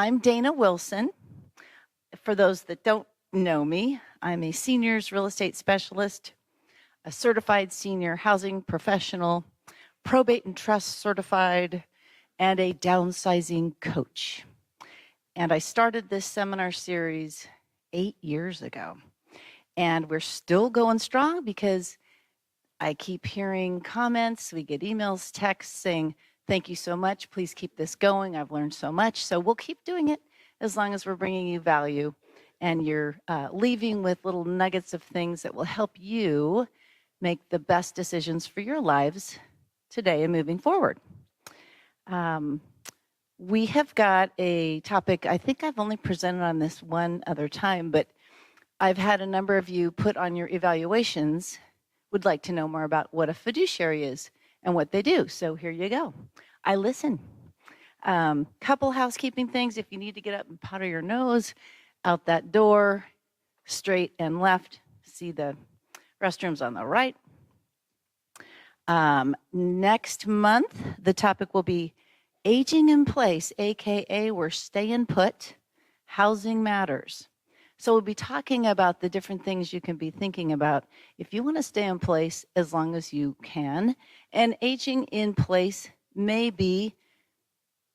I'm Dayna Wilson. For those that don't know me, I'm a seniors real estate specialist, a certified senior housing professional, probate and trust certified, and a downsizing coach. And I started this seminar series 8 years ago. And we're still going strong because I keep hearing comments. We get emails, texts saying, thank you so much. Please keep this going. I've learned so much. So we'll keep doing it as long as we're bringing you value and you're leaving with little nuggets of things that will help you make the best decisions for your lives today and moving forward. We have got a topic, I think I've only presented on this one other time, but I've had a number of you put on your evaluations would like to know more about what a fiduciary is and what they do. So here you go. I listen. Couple housekeeping things. If you need to get up and powder your nose, out that door, straight and left. See the restrooms on the right. Next month, the topic will be aging in place, AKA we're staying put, housing matters. So we'll be talking about the different things you can be thinking about if you want to stay in place as long as you can. And aging in place may be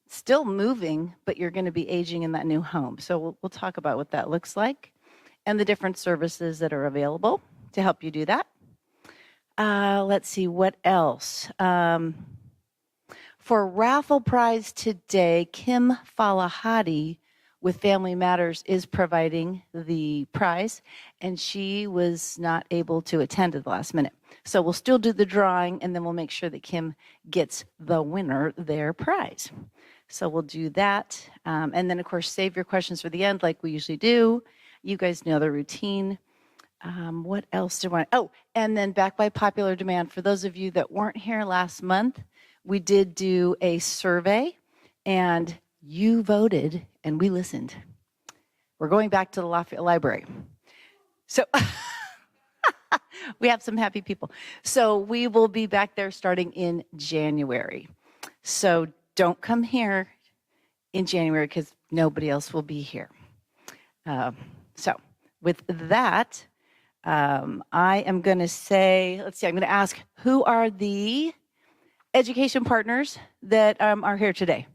still moving, but you're going to be aging in that new home. So we'll talk about what that looks like and the different services that are available to help you do that. Let's see, what else? For raffle prize today, Kim Falahadi with Family Matters is providing the prize, and she was not able to attend at the last minute. So we'll still do the drawing, and then we'll make sure that Kim gets the winner their prize. So we'll do that. And then, of course, save your questions for the end like we usually do. You guys know the routine. What else do I want? Oh, and then back by popular demand, for those of you that weren't here last month, we did do a survey, and you voted, and we listened. We're going back to the Lafayette Library. So we have some happy people. So we will be back there starting in January. So don't come here in January because nobody else will be here. So with that, I am going to say, let's see, I'm going to ask, who are the education partners that are here today?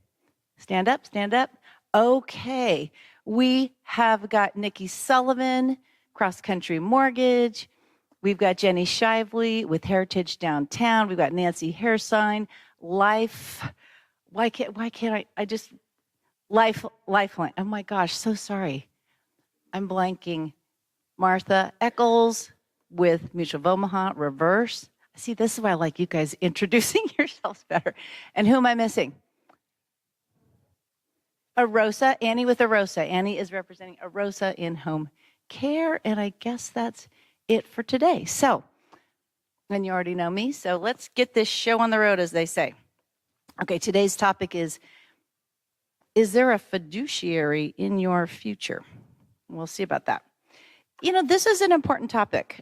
Stand up, stand up. Okay. We have got Nikki Sullivan, Cross Country Mortgage. We've got Jenny Shively with Heritage Downtown. We've got Nancy Hairsign, Life. Why can't I just, Lifeline. Oh my gosh, so sorry. I'm blanking. Martha Eccles with Mutual of Omaha, Reverse. See, this is why I like you guys introducing yourselves better. And who am I missing? Arosa, Annie with Arosa. Annie is representing Arosa in home care, and I guess that's it for today. So, and you already know me, so let's get this show on the road, as they say. Okay, today's topic is there a fiduciary in your future? We'll see about that. You know, this is an important topic.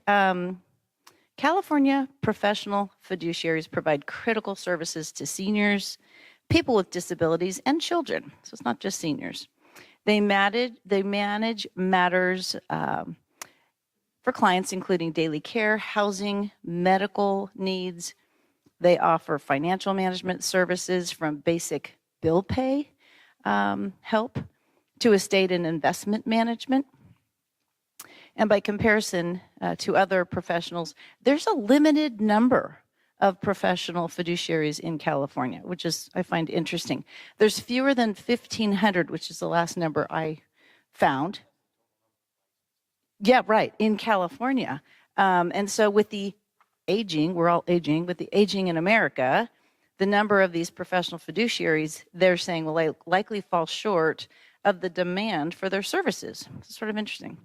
California professional fiduciaries provide critical services to seniors, people with disabilities, and children. So it's not just seniors. They manage matters for clients, including daily care, housing, medical needs. They offer financial management services from basic bill pay help to estate and investment management. And by comparison to other professionals, there's a limited number of professional fiduciaries in California, which is, I find interesting. There's fewer than 1,500, which is the last number I found. Yeah, right, in California. And so with the aging, we're all aging, with the aging in America, the number of these professional fiduciaries, they're saying, will likely fall short of the demand for their services. It's sort of interesting.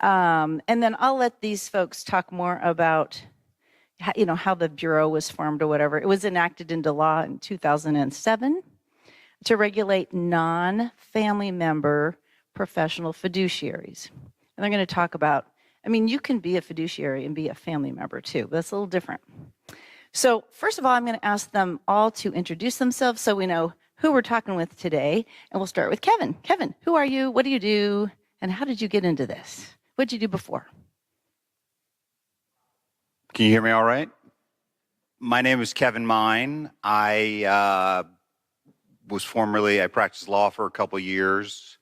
And then I'll let these folks talk more about how the Bureau was formed or whatever. It was enacted into law in 2007 to regulate non-family member professional fiduciaries. And they're going to talk about, you can be a fiduciary and be a family member too, but that's a little different. So first of all, I'm going to ask them all to introduce themselves so we know who we're talking with today. And we'll start with Kevin. Kevin, who are you? What do you do? And how did you get into this? What did you do before? Can you hear me all right? My name is Kevin Mine. I practiced law for a couple of years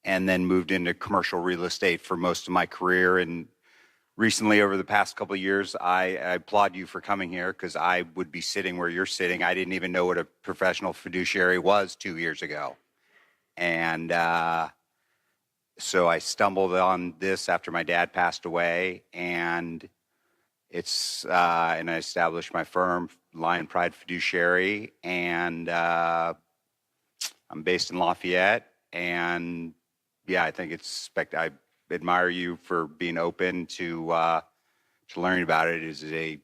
and then moved into commercial real estate for most of my career. And recently, over the past couple of years, I applaud you for coming here because I would be sitting where you're sitting. I didn't even know what a professional fiduciary was 2 years ago. And so I stumbled on this after my dad passed away, and and I established my firm, Lion Pride Fiduciary, and I'm based in Lafayette. And yeah, I think I admire you for being open to learning about it. It is a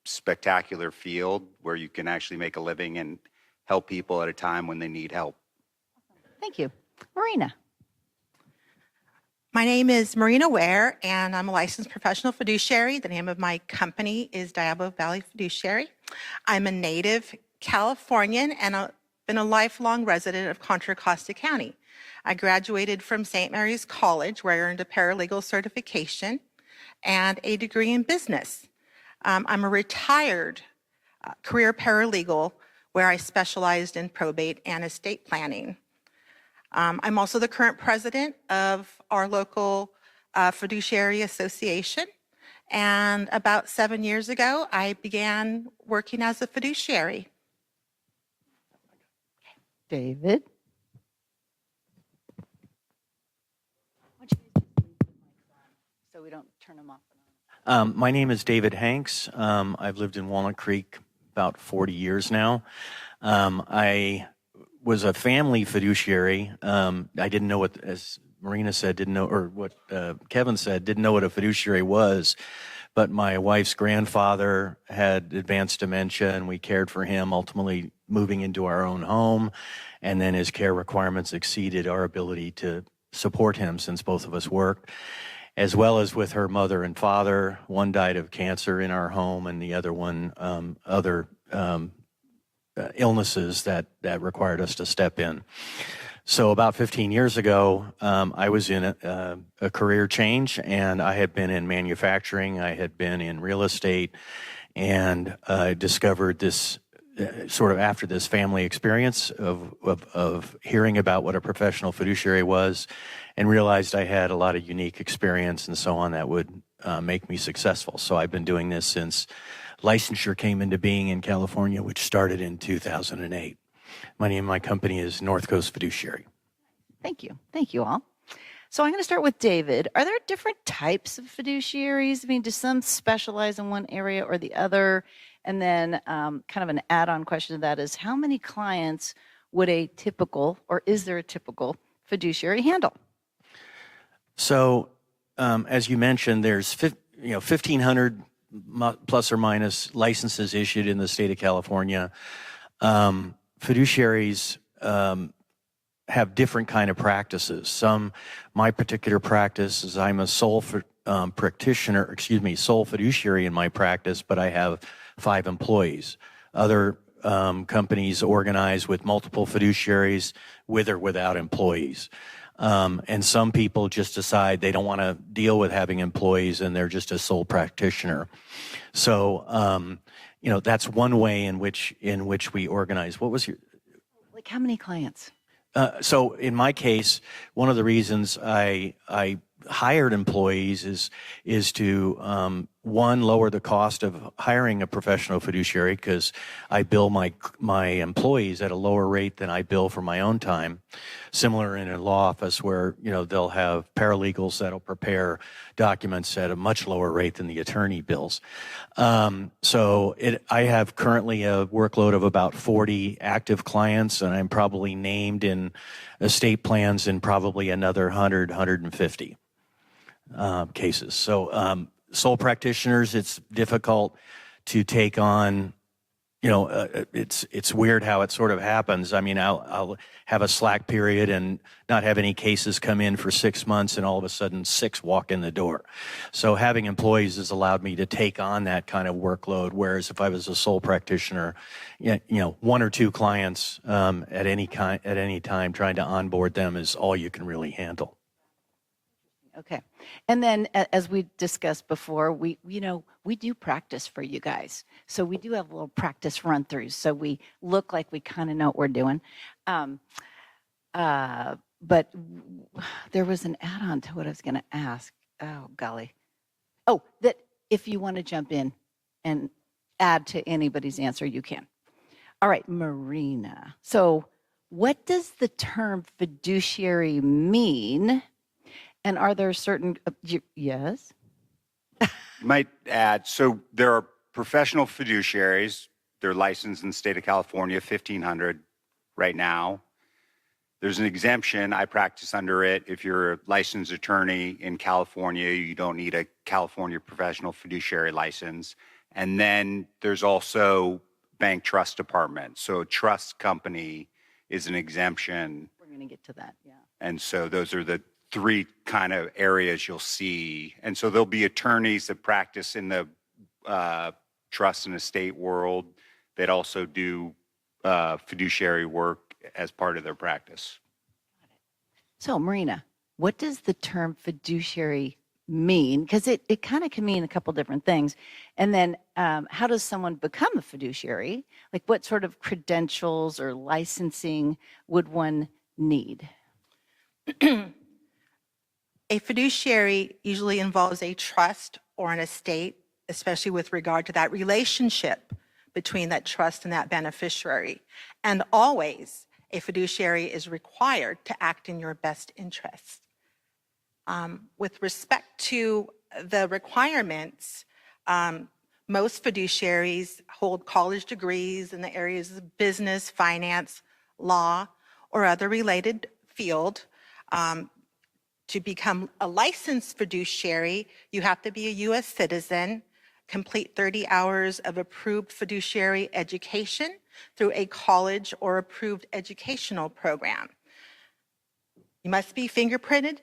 spectacular field where you can actually make a living and help people at a time when they need help. Thank you. Marina. My name is Marina Ware, and I'm a licensed professional fiduciary. The name of my company is Diablo Valley Fiduciary. I'm a native Californian and I've been a lifelong resident of Contra, Costa County. I graduated from St. Mary's College, where I earned a paralegal certification and a degree in business. I'm a retired career paralegal where I specialized in probate and estate planning. I'm also the current president of our local fiduciary association. And about 7 years ago, I began working as a fiduciary. David. So we don't turn them off. My name is David Hanks. I've lived in Walnut Creek about 40 years now. I was a family fiduciary. I didn't know what, as Marina said, or what Kevin said, didn't know what a fiduciary was. But my wife's grandfather had advanced dementia, and we cared for him, ultimately moving into our own home. And then his care requirements exceeded our ability to support him since both of us worked, as well as with her mother and father. One died of cancer in our home, and the other one, illnesses that required us to step in. So about 15 years ago, I was in a career change, and I had been in manufacturing, I had been in real estate, and I discovered this sort of after this family experience of hearing about what a professional fiduciary was, and realized I had a lot of unique experience and so on that would make me successful. So I've been doing this since licensure came into being in California, which started in 2008. My name of my company is North Coast Fiduciary. Thank you. Thank you all. So I'm going to start with David. Are there different types of fiduciaries? I mean, do some specialize in one area or the other? And then kind of an add-on question to that is, how many clients would a typical, or is there a typical fiduciary handle? So as you mentioned, there's 1,500 plus or minus licenses issued in the state of California. Fiduciaries have different kind of practices. My particular practice is I'm a sole fiduciary in my practice, but I have 5 employees. Other companies organize with multiple fiduciaries with or without employees. And some people just decide they don't want to deal with having employees and they're just a sole practitioner. So, that's one way in which we organize. What was your? Like how many clients? So in my case, one of the reasons I hired employees is to one, lower the cost of hiring a professional fiduciary, because I bill my employees at a lower rate than I bill for my own time. Similar in a law office where they'll have paralegals that'll prepare documents at a much lower rate than the attorney bills. I have currently a workload of about 40 active clients, and I'm probably named in estate plans in probably another 150 cases. So sole practitioners, it's difficult to take on it's weird how it sort of happens. I mean, I'll have a slack period and not have any cases come in for 6 months, and all of a sudden 6 walk in the door. So having employees has allowed me to take on that kind of workload. Whereas if I was a sole practitioner, 1 or 2 clients at any time, trying to onboard them is all you can really handle. Okay. And then as we discussed before, we do practice for you guys. So we do have a little practice run throughs. So we look like we kind of know what we're doing. But there was an add-on to what I was going to ask. Oh, golly. Oh, that if you want to jump in and add to anybody's answer, you can. All right, Marina. So what does the term fiduciary mean? And are there certain, yes? Might add, so there are professional fiduciaries. They're licensed in the state of California, 1,500 right now. There's an exemption. I practice under it. If you're a licensed attorney in California, you don't need a California professional fiduciary license. And then there's also bank trust department. So a trust company is an exemption. We're going to get to that, yeah. And so those are the 3 kind of areas you'll see. And so there'll be attorneys that practice in the trust and estate world that also do fiduciary work as part of their practice. So, Marina, what does the term fiduciary mean? Because it kind of can mean a couple different things. And then how does someone become a fiduciary? Like what sort of credentials or licensing would one need? A fiduciary usually involves a trust or an estate, especially with regard to that relationship between that trust and that beneficiary. And always, a fiduciary is required to act in your best interest. With respect to the requirements, most fiduciaries hold college degrees in the areas of business, finance, law, or other related field. To become a licensed fiduciary, you have to be a U.S. citizen, complete 30 hours of approved fiduciary education through a college or approved educational program. You must be fingerprinted,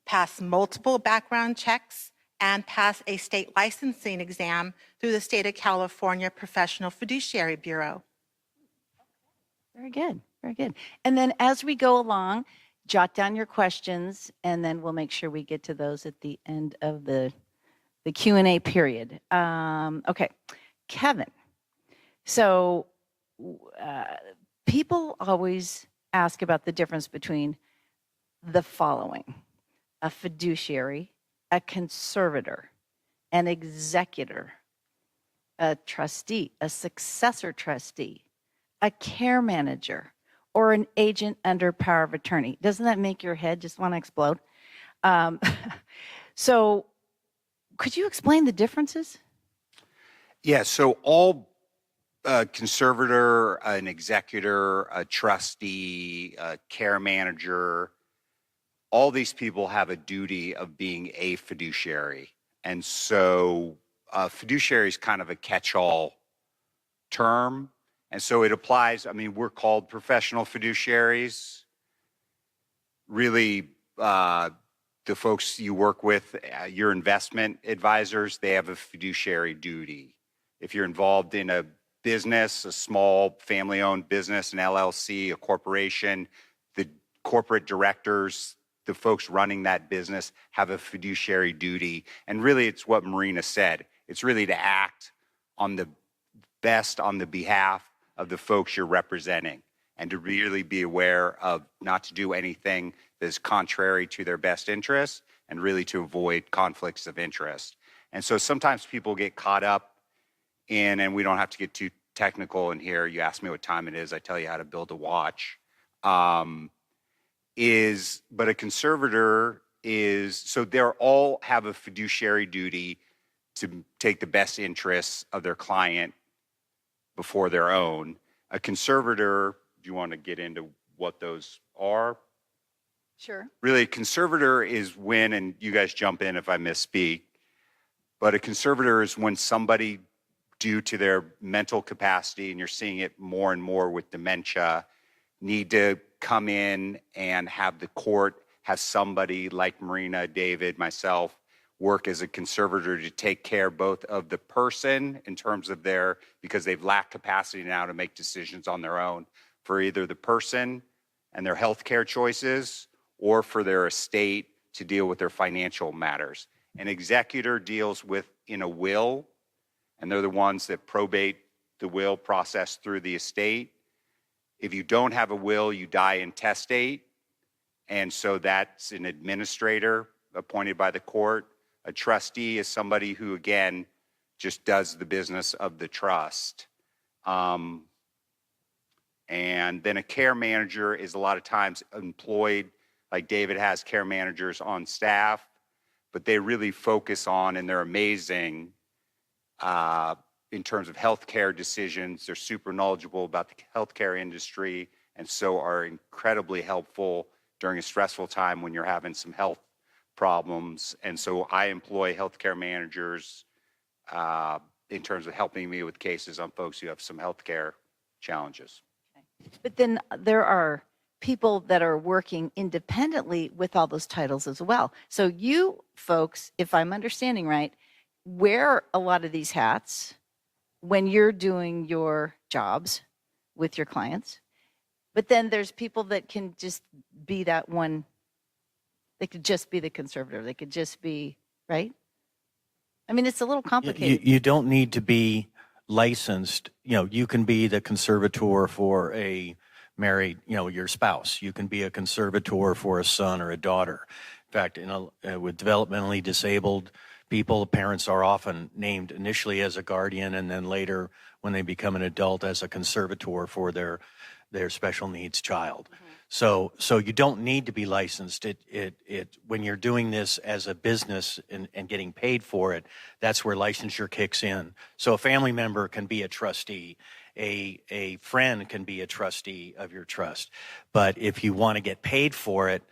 pass multiple background checks, and pass a state licensing exam through the State of California Professional Fiduciary Bureau. Very good, very good. And then as we go along, jot down your questions, and then we'll make sure we get to those at the end of the Q&A period. Okay, Kevin. So people always ask about the difference between the following: a fiduciary, a conservator, an executor, a trustee, a successor trustee, a care manager, or an agent under power of attorney. Doesn't that make your head just want to explode? So could you explain the differences? Yeah, so all conservator, an executor, a trustee, a care manager, all these people have a duty of being a fiduciary. And so fiduciary is kind of a catch-all term. And so it applies, I mean, we're called professional fiduciaries. Really, the folks you work with, your investment advisors, they have a fiduciary duty. If you're involved in a business, a small family-owned business, an LLC, a corporation, the corporate directors, the folks running that business have a fiduciary duty. And really, it's what Marina said. It's really to act on the best on the behalf of the folks you're representing, and to really be aware of not to do anything that is contrary to their best interests, and really to avoid conflicts of interest. And so sometimes people get caught up in, and we don't have to get too technical in here. You ask me what time it is, I tell you how to build a watch. But a conservator is, so they're all have a fiduciary duty to take the best interests of their client before their own. A conservator, do you want to get into what those are? Sure. Really, a conservator is when, and you guys jump in if I misspeak, but a conservator is when somebody due to their mental capacity, and you're seeing it more and more with dementia, need to come in and have the court have somebody like Marina, David, myself, work as a conservator to take care both of the person in terms of because they've lacked capacity now to make decisions on their own for either the person and their healthcare choices or for their estate to deal with their financial matters. An executor deals with in a will, and they're the ones that probate the will process through the estate. If you don't have a will, you die intestate. And so that's an administrator appointed by the court. A trustee is somebody who, again, just does the business of the trust. And then a care manager is a lot of times employed, like David has care managers on staff, but they really focus on, and they're amazing in terms of healthcare decisions. They're super knowledgeable about the healthcare industry, and so are incredibly helpful during a stressful time when you're having some health problems. And so I employ healthcare managers in terms of helping me with cases on folks who have some healthcare challenges. But then there are people that are working independently with all those titles as well. So you folks, if I'm understanding right, wear a lot of these hats when you're doing your jobs with your clients. But then there's people that can just be that one. They could just be the conservator. They could just be, right? I mean, it's a little complicated. You don't need to be licensed. You can be the conservator for a married, your spouse. You can be a conservator for a son or a daughter. In fact, with developmentally disabled people, parents are often named initially as a guardian and then later when they become an adult as a conservator for their special needs child. Mm-hmm. So you don't need to be licensed. When you're doing this as a business and getting paid for it, that's where licensure kicks in. So a family member can be a trustee. A friend can be a trustee of your trust. But if you want to get paid for it,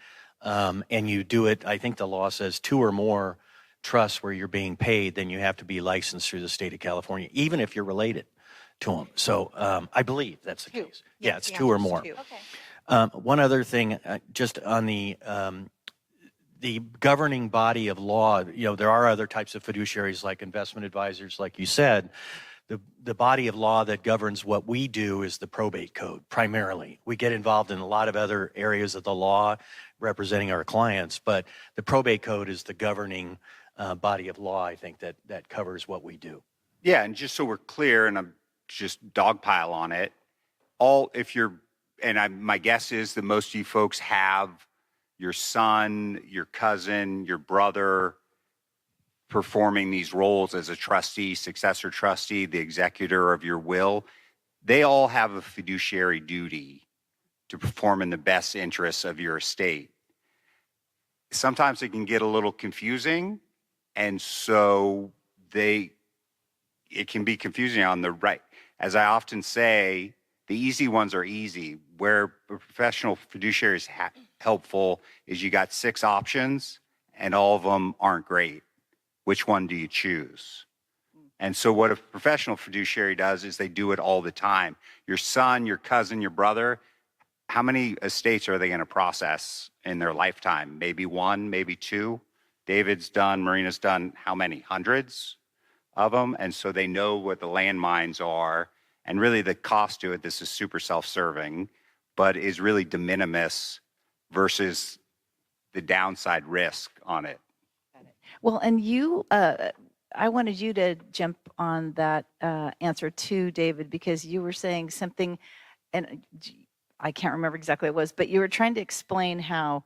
and you do it, I think the law says 2 or more trusts where you're being paid, then you have to be licensed through the state of California, even if you're related to them. So I believe that's the case. Yeah, it's 2 or more. Okay. One other thing, just on the governing body of law, there are other types of fiduciaries like investment advisors, like you said. The body of law that governs what we do is the probate code, primarily. We get involved in a lot of other areas of the law representing our clients, but the probate code is the governing body of law, I think, that covers what we do. Yeah, and just so we're clear, and I'm just dogpile on it, my guess is that most of you folks have your son, your cousin, your brother performing these roles as a trustee, successor trustee, the executor of your will. They all have a fiduciary duty to perform in the best interests of your estate. Sometimes it can get a little confusing, and so it can be confusing on the right. As I often say, the easy ones are easy. Where a professional fiduciary is helpful is you got 6 options, and all of them aren't great. Which one do you choose? And so what a professional fiduciary does is they do it all the time. Your son, your cousin, your brother, how many estates are they going to process in their lifetime? Maybe 1, maybe 2. David's done, Marina's done how many? Hundreds of them. And so they know what the landmines are. And really the cost to it, this is super self-serving, but is really de minimis versus the downside risk on it. Well, and I wanted you to jump on that answer too, David, because you were saying something, and I can't remember exactly what it was, but you were trying to explain how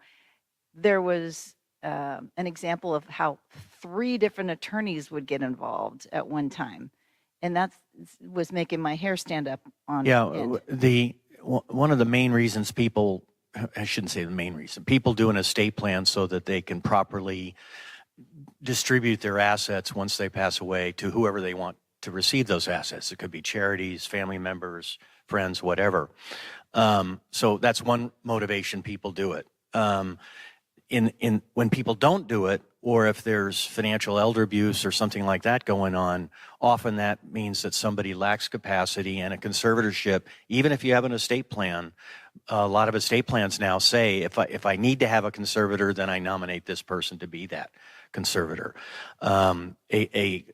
there was an example of how 3 different attorneys would get involved at one time. And that was making my hair stand up on end. One of the main reasons I shouldn't say the main reason, people do an estate plan so that they can properly distribute their assets once they pass away to whoever they want to receive those assets. It could be charities, family members, friends, whatever. So that's one motivation people do it. When people don't do it, or if there's financial elder abuse or something like that going on, often that means that somebody lacks capacity, and a conservatorship, even if you have an estate plan, a lot of estate plans now say, if I need to have a conservator, then I nominate this person to be that conservator. A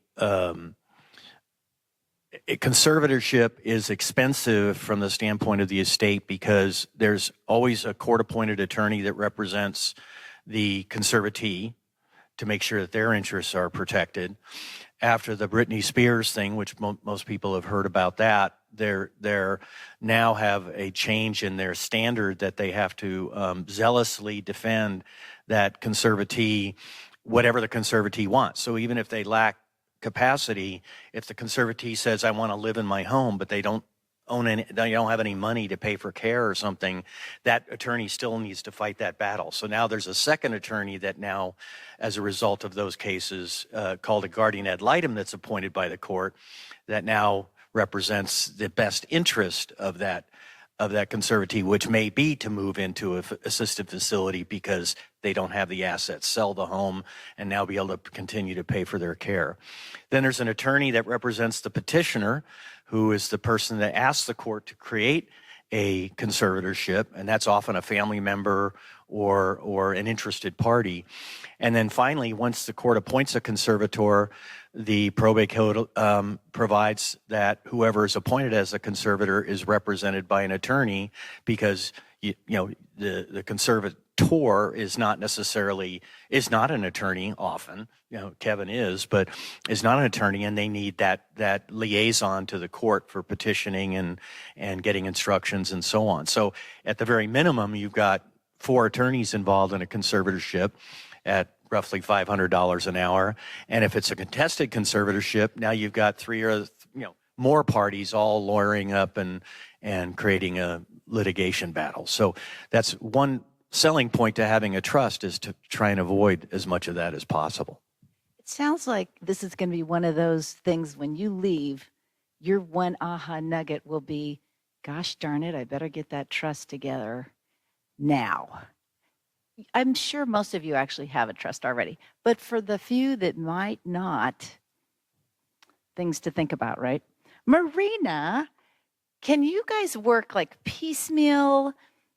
conservatorship is expensive from the standpoint of the estate because there's always a court-appointed attorney that represents the conservatee to make sure that their interests are protected. After the Britney Spears thing, which most people have heard about that, they're now have a change in their standard that they have to zealously defend that conservatee, whatever the conservatee wants. So even if they lack capacity, if the conservatee says, I want to live in my home, but they don't have any money to pay for care or something, that attorney still needs to fight that battle. So now there's a second attorney that now, as a result of those cases, called a guardian ad litem, that's appointed by the court, that now represents the best interest of that conservatee, which may be to move into an assisted facility because they don't have the assets, sell the home, and now be able to continue to pay for their care. Then there's an attorney that represents the petitioner, who is the person that asks the court to create a conservatorship, and that's often a family member or an interested party. And then finally, once the court appoints a conservator, the probate code provides that whoever is appointed as a conservator is represented by an attorney, because the conservator is not an attorney often. Kevin is, but is not an attorney, and they need that liaison to the court for petitioning and getting instructions and so on. So at the very minimum, you've got 4 attorneys involved in a conservatorship at roughly $500 an hour. And if it's a contested conservatorship, now you've got 3 or more parties all lawyering up and creating a litigation battle. So that's one selling point to having a trust, is to try and avoid as much of that as possible. It sounds like this is going to be one of those things when you leave, your one aha nugget will be, gosh darn it, I better get that trust together now. I'm sure most of you actually have a trust already, but for the few that might not, things to think about, right? Marina, can you guys work like piecemeal?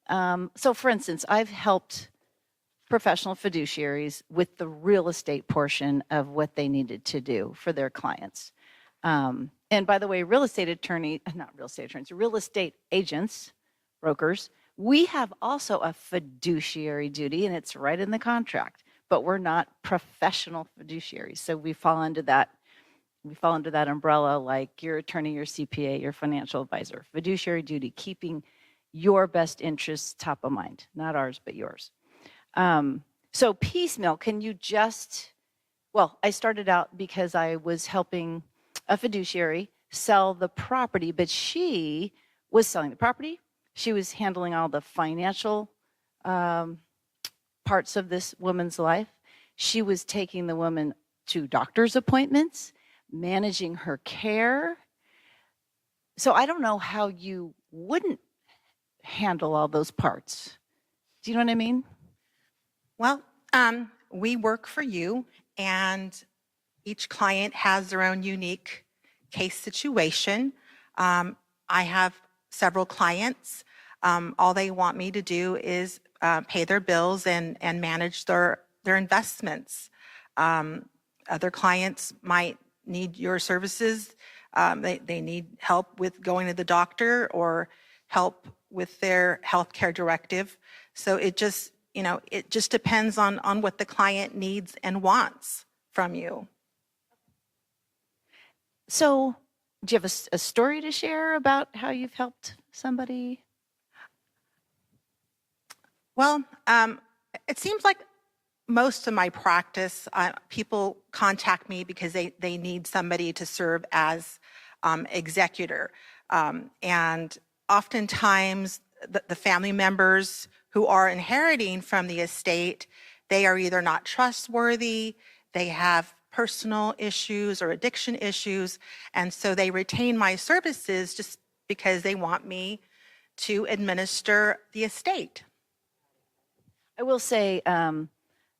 So for instance, I've helped professional fiduciaries with the real estate portion of what they needed to do for their clients. And by the way, real estate agents, brokers, we have also a fiduciary duty, and it's right in the contract, but we're not professional fiduciaries. So we fall under that umbrella, like your attorney, your CPA, your financial advisor. Fiduciary duty, keeping your best interests top of mind, not ours, but yours. So piecemeal, can you I started out because I was helping a fiduciary sell the property, but she was selling the property. She was handling all the financial parts of this woman's life. She was taking the woman to doctor's appointments, managing her care. So I don't know how you wouldn't handle all those parts. Do you know what I mean? Well, we work for you, and each client has their own unique case situation. I have several clients. All they want me to do is pay their bills and manage their investments. Other clients might need your services. They need help with going to the doctor or help with their healthcare directive. So it just depends on what the client needs and wants from you. So do you have a story to share about how you've helped somebody? Well, it seems like most of my practice, people contact me because they need somebody to serve as executor. And oftentimes, the family members who are inheriting from the estate, they are either not trustworthy, they have personal issues or addiction issues, and so they retain my services just because they want me to administer the estate. I will say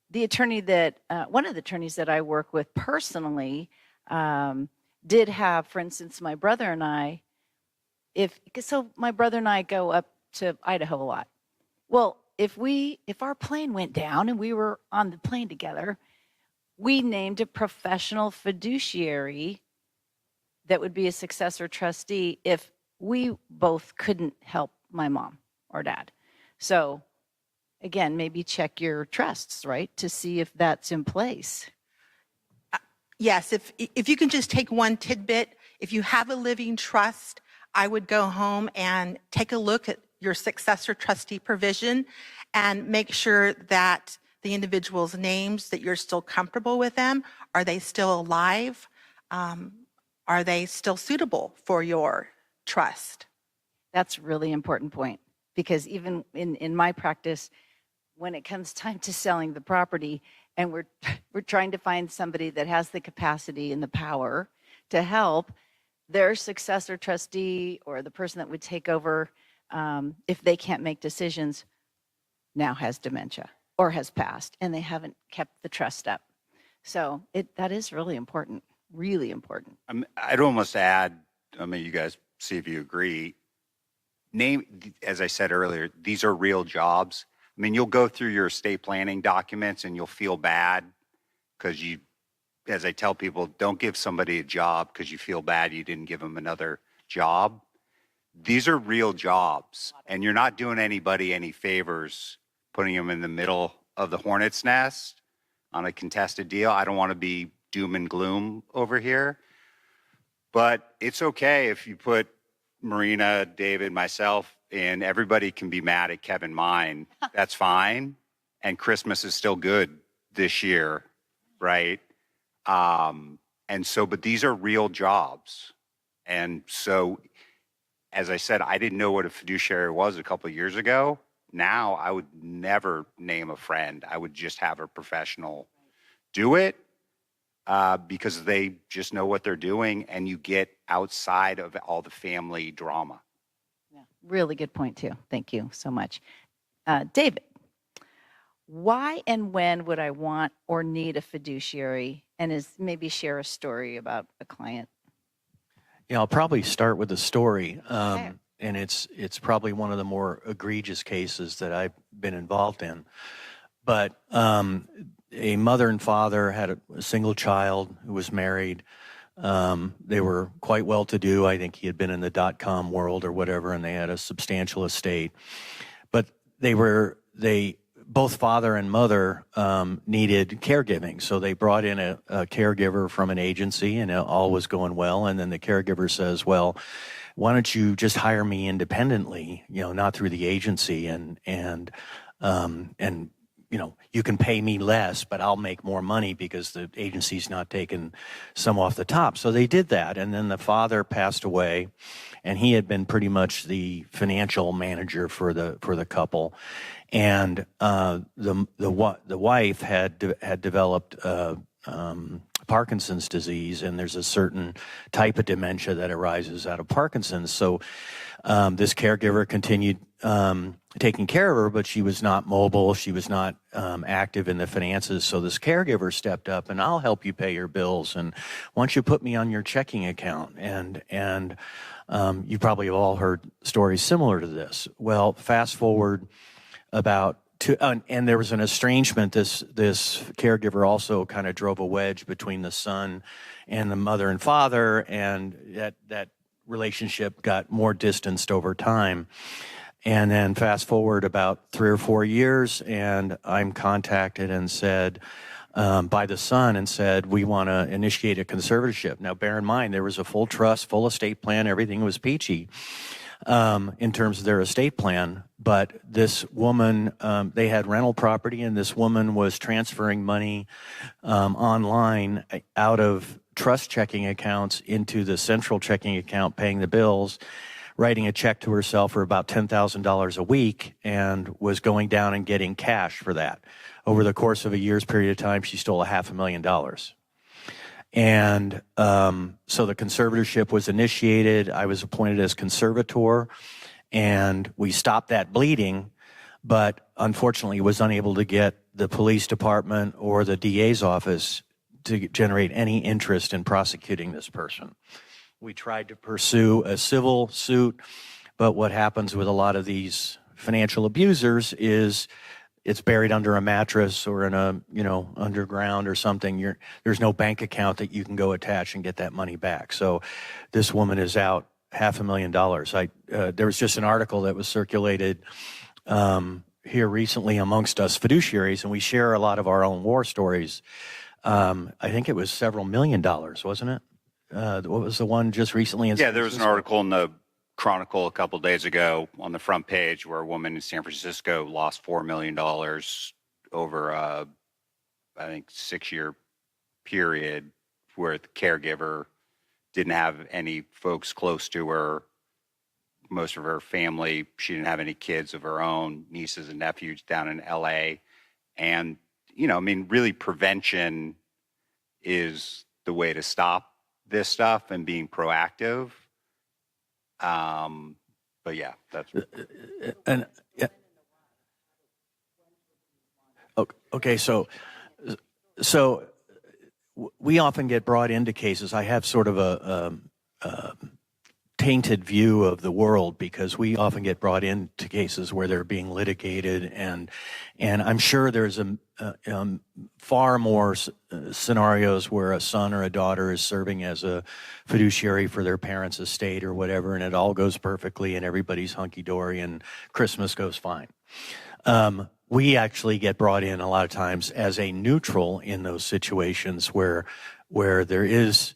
the attorney that, one of the attorneys that I work with personally did have, for instance, my brother and I, so my brother and I go up to Idaho a lot. Well, if our plane went down and we were on the plane together, we named a professional fiduciary that would be a successor trustee if we both couldn't help my mom or dad. So again, maybe check your trusts, right, to see if that's in place. Yes, if you can just take one tidbit, if you have a living trust, I would go home and take a look at your successor trustee provision and make sure that the individual's names, that you're still comfortable with them. Are they still alive? Are they still suitable for your trust? That's a really important point, because even in my practice, when it comes time to selling the property and we're trying to find somebody that has the capacity and the power to help, their successor trustee or the person that would take over, if they can't make decisions, now has dementia or has passed and they haven't kept the trust up. So that is really important, really important. I'd almost add, you guys see if you agree, as I said earlier, these are real jobs. You'll go through your estate planning documents and you'll feel bad because as I tell people, don't give somebody a job because you feel bad you didn't give them another job. These are real jobs, and you're not doing anybody any favors putting them in the middle of the hornet's nest on a contested deal. I don't want to be doom and gloom over here, but it's okay if you put Marina, David, myself, and everybody can be mad at Kevin Mine. That's fine. And Christmas is still good this year, right? But these are real jobs. And so, as I said, I didn't know what a fiduciary was a couple of years ago. Now I would never name a friend. I would just have a professional do it because they just know what they're doing, and you get outside of all the family drama. Yeah, really good point too. Thank you so much. David, why and when would I want or need a fiduciary? And maybe share a story about a client. Yeah, I'll probably start with a story. Okay. And it's probably one of the more egregious cases that I've been involved in. But a mother and father had a single child who was married. They were quite well-to-do. I think he had been in the dot-com world or whatever, and they had a substantial estate. But both father and mother needed caregiving, so they brought in a caregiver from an agency, and all was going well. And then the caregiver says, "Well, why don't you just hire me independently? Not through the agency, and you can pay me less, but I'll make more money because the agency's not taking some off the top." So they did that, and then the father passed away, and he had been pretty much the financial manager for the couple, and the wife had developed Parkinson's disease, and there's a certain type of dementia that arises out of Parkinson's. So this caregiver continued taking care of her, but she was not mobile. She was not active in the finances. So this caregiver stepped up, and I'll help you pay your bills, and why don't you put me on your checking account? And you probably have all heard stories similar to this. Well, fast forward about and there was an estrangement. This caregiver also kind of drove a wedge between the son and the mother and father, and that relationship got more distanced over time. And then fast forward about 3 or 4 years, and I'm contacted and said by the son and said, "We want to initiate a conservatorship." Now, bear in mind, there was a full trust, full estate plan, everything was peachy in terms of their estate plan. But this woman, they had rental property, and this woman was transferring money online out of trust checking accounts into the central checking account, paying the bills, writing a check to herself for about $10,000 a week, and was going down and getting cash for that. Over the course of a year's period of time, she stole $500,000. And so the conservatorship was initiated. I was appointed as conservator, and we stopped that bleeding, but unfortunately was unable to get the police department or the DA's office to generate any interest in prosecuting this person. We tried to pursue a civil suit, but what happens with a lot of these financial abusers is it's buried under a mattress or in a, underground or something. There's no bank account that you can go attach and get that money back. So this woman is out $500,000. There was just an article that was circulated here recently amongst us fiduciaries, and we share a lot of our own war stories. I think it was several $1 million, wasn't it? What was the one just recently? Yeah, there was an article in the Chronicle a couple days ago on the front page where a woman in San Francisco lost $4 million over I think 6-year period, where the caregiver didn't have any folks close to her. Most of her family, she didn't have any kids of her own, nieces and nephews down in LA. And, really prevention is the way to stop this stuff and being proactive. But yeah, that's. And yeah. Okay, so we often get brought into cases. I have sort of a tainted view of the world because we often get brought into cases where they're being litigated, and I'm sure there's far more scenarios where a son or a daughter is serving as a fiduciary for their parents' estate or whatever, and it all goes perfectly and everybody's hunky-dory and Christmas goes fine. We actually get brought in a lot of times as a neutral in those situations where there is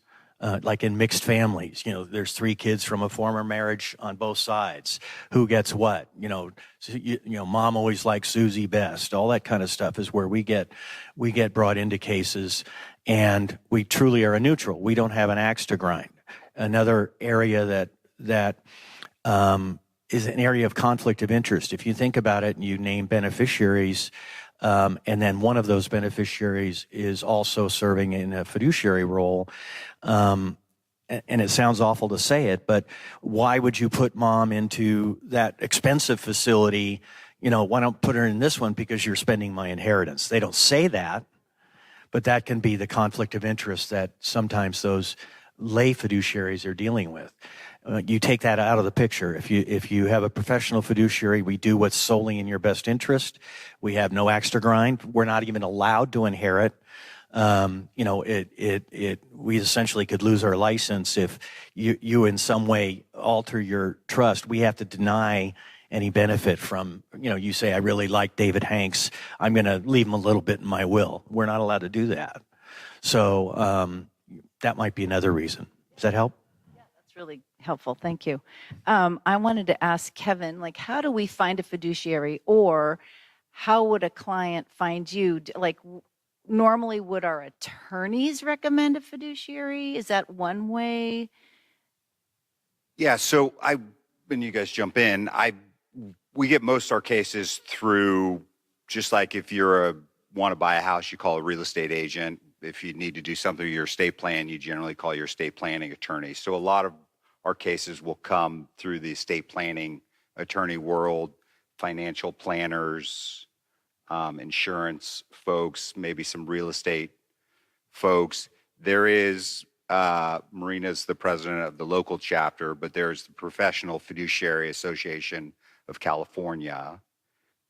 like in mixed families, there's 3 kids from a former marriage on both sides. Who gets what? Mom always likes Susie best. All that kind of stuff is where we get brought into cases, and we truly are a neutral. We don't have an axe to grind. Another area that is an area of conflict of interest. If you think about it, and you name beneficiaries. And then one of those beneficiaries is also serving in a fiduciary role. And it sounds awful to say it, but why would you put mom into that expensive facility? Why don't put her in this one because you're spending my inheritance? They don't say that, but that can be the conflict of interest that sometimes those lay fiduciaries are dealing with. You take that out of the picture. If you have a professional fiduciary, we do what's solely in your best interest. We have no axe to grind. We're not even allowed to inherit. We essentially could lose our license if you in some way alter your trust. We have to deny any benefit from, you say, I really like David Hanks. I'm going to leave him a little bit in my will. We're not allowed to do that. So that might be another reason. Does that help? That's really helpful. Thank you. I wanted to ask Kevin, how do we find a fiduciary, or how would a client find you? Normally, would our attorneys recommend a fiduciary? Is that one way? Yeah. So when you guys jump in, we get most of our cases through, just like if you want to buy a house, you call a real estate agent. If you need to do something with your estate plan, you generally call your estate planning attorney. So a lot of our cases will come through the estate planning attorney world, financial planners, insurance folks, maybe some real estate folks. There is, Marina's the president of the local chapter, but there's the Professional Fiduciary Association of California,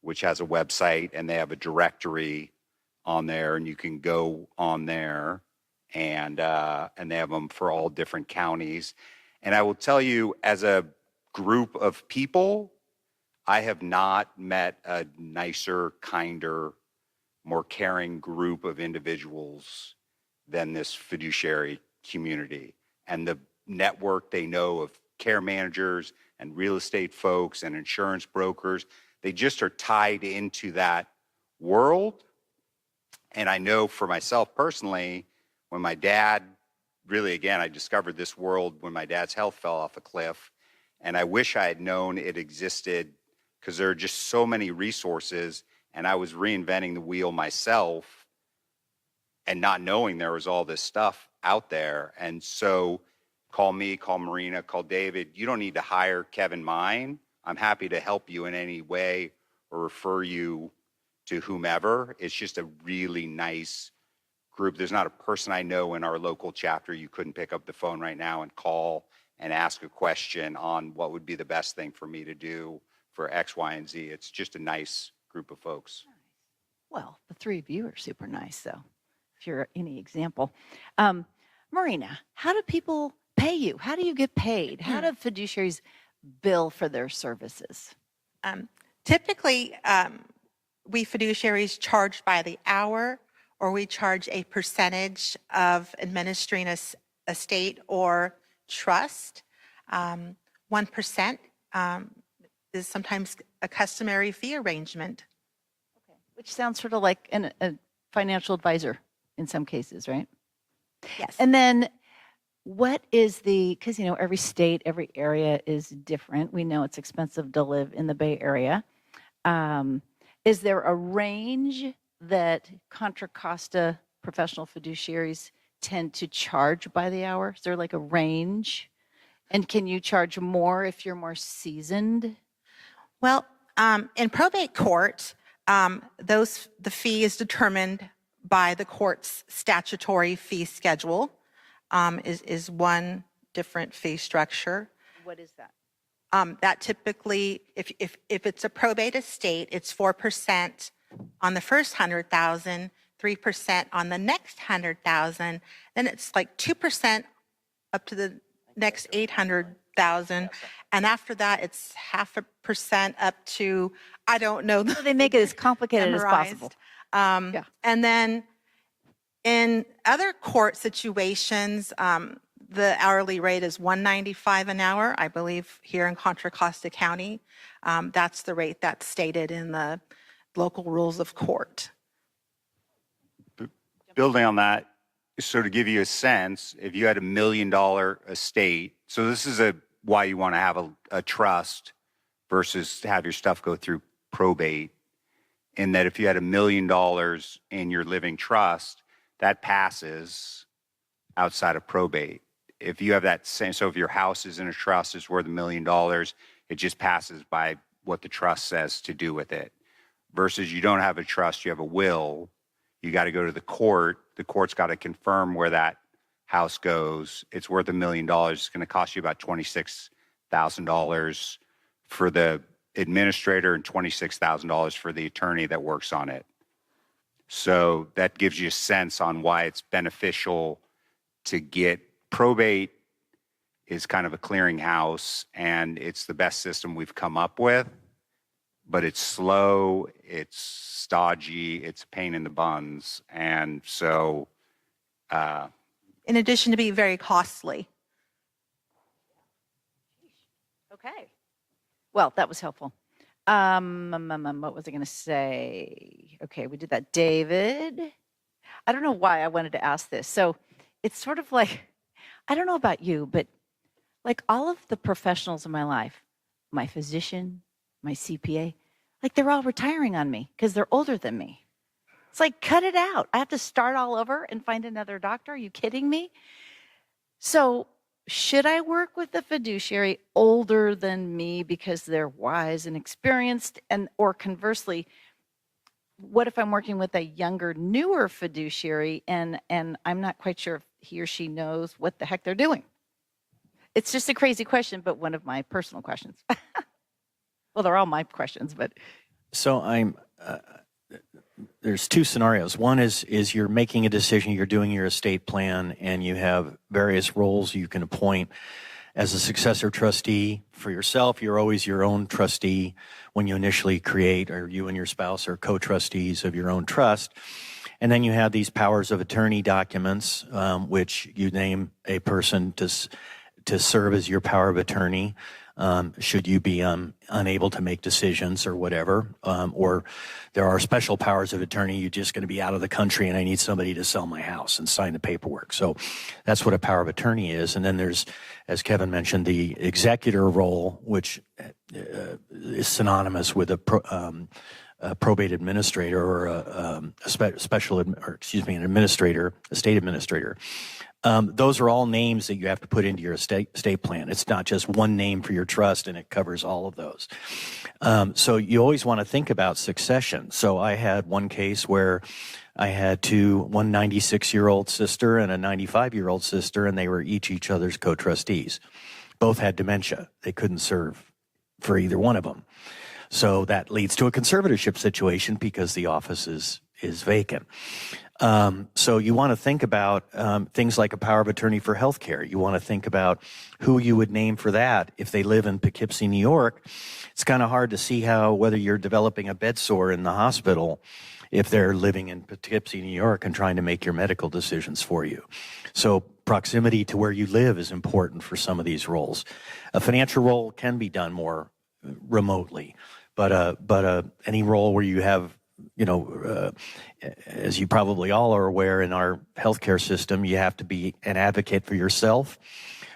which has a website, and they have a directory on there, and you can go on there, and they have them for all different counties. And I will tell you, as a group of people, I have not met a nicer, kinder, more caring group of individuals than this fiduciary community. And the network they know of care managers and real estate folks and insurance brokers, they just are tied into that world. And I know for myself personally, when my dad, really, again, I discovered this world when my dad's health fell off a cliff. And I wish I had known it existed, because there are just so many resources, and I was reinventing the wheel myself and not knowing there was all this stuff out there. And so call me, call Marina, call David. You don't need to hire Kevin Mine. I'm happy to help you in any way or refer you to whomever. It's just a really nice group. There's not a person I know in our local chapter you couldn't pick up the phone right now and call and ask a question on what would be the best thing for me to do for X, Y, and Z. It's just a nice group of folks. Well, the three of you are super nice, though, if you're any example. Marina, how do people pay you? How do you get paid? How do fiduciaries bill for their services? Typically, we fiduciaries charge by the hour, or we charge a percentage of administering a estate or trust. 1% is sometimes a customary fee arrangement. Okay. Which sounds sort of like a financial advisor in some cases, right? Yes. And then what is because, every state, every area is different. We know it's expensive to live in the Bay Area. Is there a range that Contra Costa professional fiduciaries tend to charge by the hour? Is there like a range? And can you charge more if you're more seasoned? Well, in probate court, the fee is determined by the court's statutory fee schedule. Is one different fee structure. What is that? That typically, if it's a probate estate, it's 4% on the first 100,000, 3% on the next 100,000, then it's like 2% up to the next 800,000, and after that, it's 0.5% up to, I don't know. So they make it as complicated as possible. And then in other court situations, the hourly rate is $195 an hour, I believe, here in Contra Costa County. That's the rate that's stated in the local rules of court. Building on that, so to give you a sense, if you had $1 million estate, so this is why you want to have a trust versus have your stuff go through probate, in that if you had $1 million in your living trust, that passes outside of probate. If you have that same, so if your house is in a trust, it's worth $1 million, it just passes by what the trust says to do with it. Versus you don't have a trust, you have a will, you got to go to the court. The court's got to confirm where that house goes. It's worth $1 million. It's going to cost you about $26,000 for the administrator and $26,000 for the attorney that works on it. So that gives you a sense on why it's beneficial to get probate is kind of a clearinghouse, and it's the best system we've come up with, but it's slow, it's stodgy, it's a pain in the buns. And so in addition to being very costly. Okay. Well, that was helpful. What was I going to say? Okay, we did that. David, I don't know why I wanted to ask this. So it's sort of like, I don't know about you, but like all of the professionals in my life, my physician, my CPA, like they're all retiring on me because they're older than me. It's like, cut it out. I have to start all over and find another doctor. Are you kidding me? So should I work with a fiduciary older than me because they're wise and experienced? Or conversely, what if I'm working with a younger, newer fiduciary and I'm not quite sure if he or she knows what the heck they're doing? It's just a crazy question, but one of my personal questions. Well, they're all my questions, but. So there's two scenarios. One is you're making a decision, you're doing your estate plan, and you have various roles you can appoint. As a successor trustee for yourself, you're always your own trustee when you initially create, or you and your spouse are co-trustees of your own trust. And then you have these powers of attorney documents, which you name a person to serve as your power of attorney, should you be unable to make decisions or whatever. Or there are special powers of attorney, you're just going to be out of the country and I need somebody to sell my house and sign the paperwork. So that's what a power of attorney is. And then there's, as Kevin mentioned, the executor role, which is synonymous with a probate administrator or an administrator, a state administrator. Those are all names that you have to put into your estate plan. It's not just one name for your trust, and it covers all of those. So you always want to think about succession. So I had one case where I had one 96-year-old sister and a 95-year-old sister, and they were each other's co-trustees. Both had dementia. They couldn't serve for either one of them. So that leads to a conservatorship situation because the office is vacant. So you want to think about things like a power of attorney for healthcare. You want to think about who you would name for that. If they live in Poughkeepsie, New York, it's kind of hard to see whether you're developing a bed sore in the hospital if they're living in Poughkeepsie, New York, and trying to make your medical decisions for you. So proximity to where you live is important for some of these roles. A financial role can be done more remotely, but any role where you have, as you probably all are aware, in our healthcare system, you have to be an advocate for yourself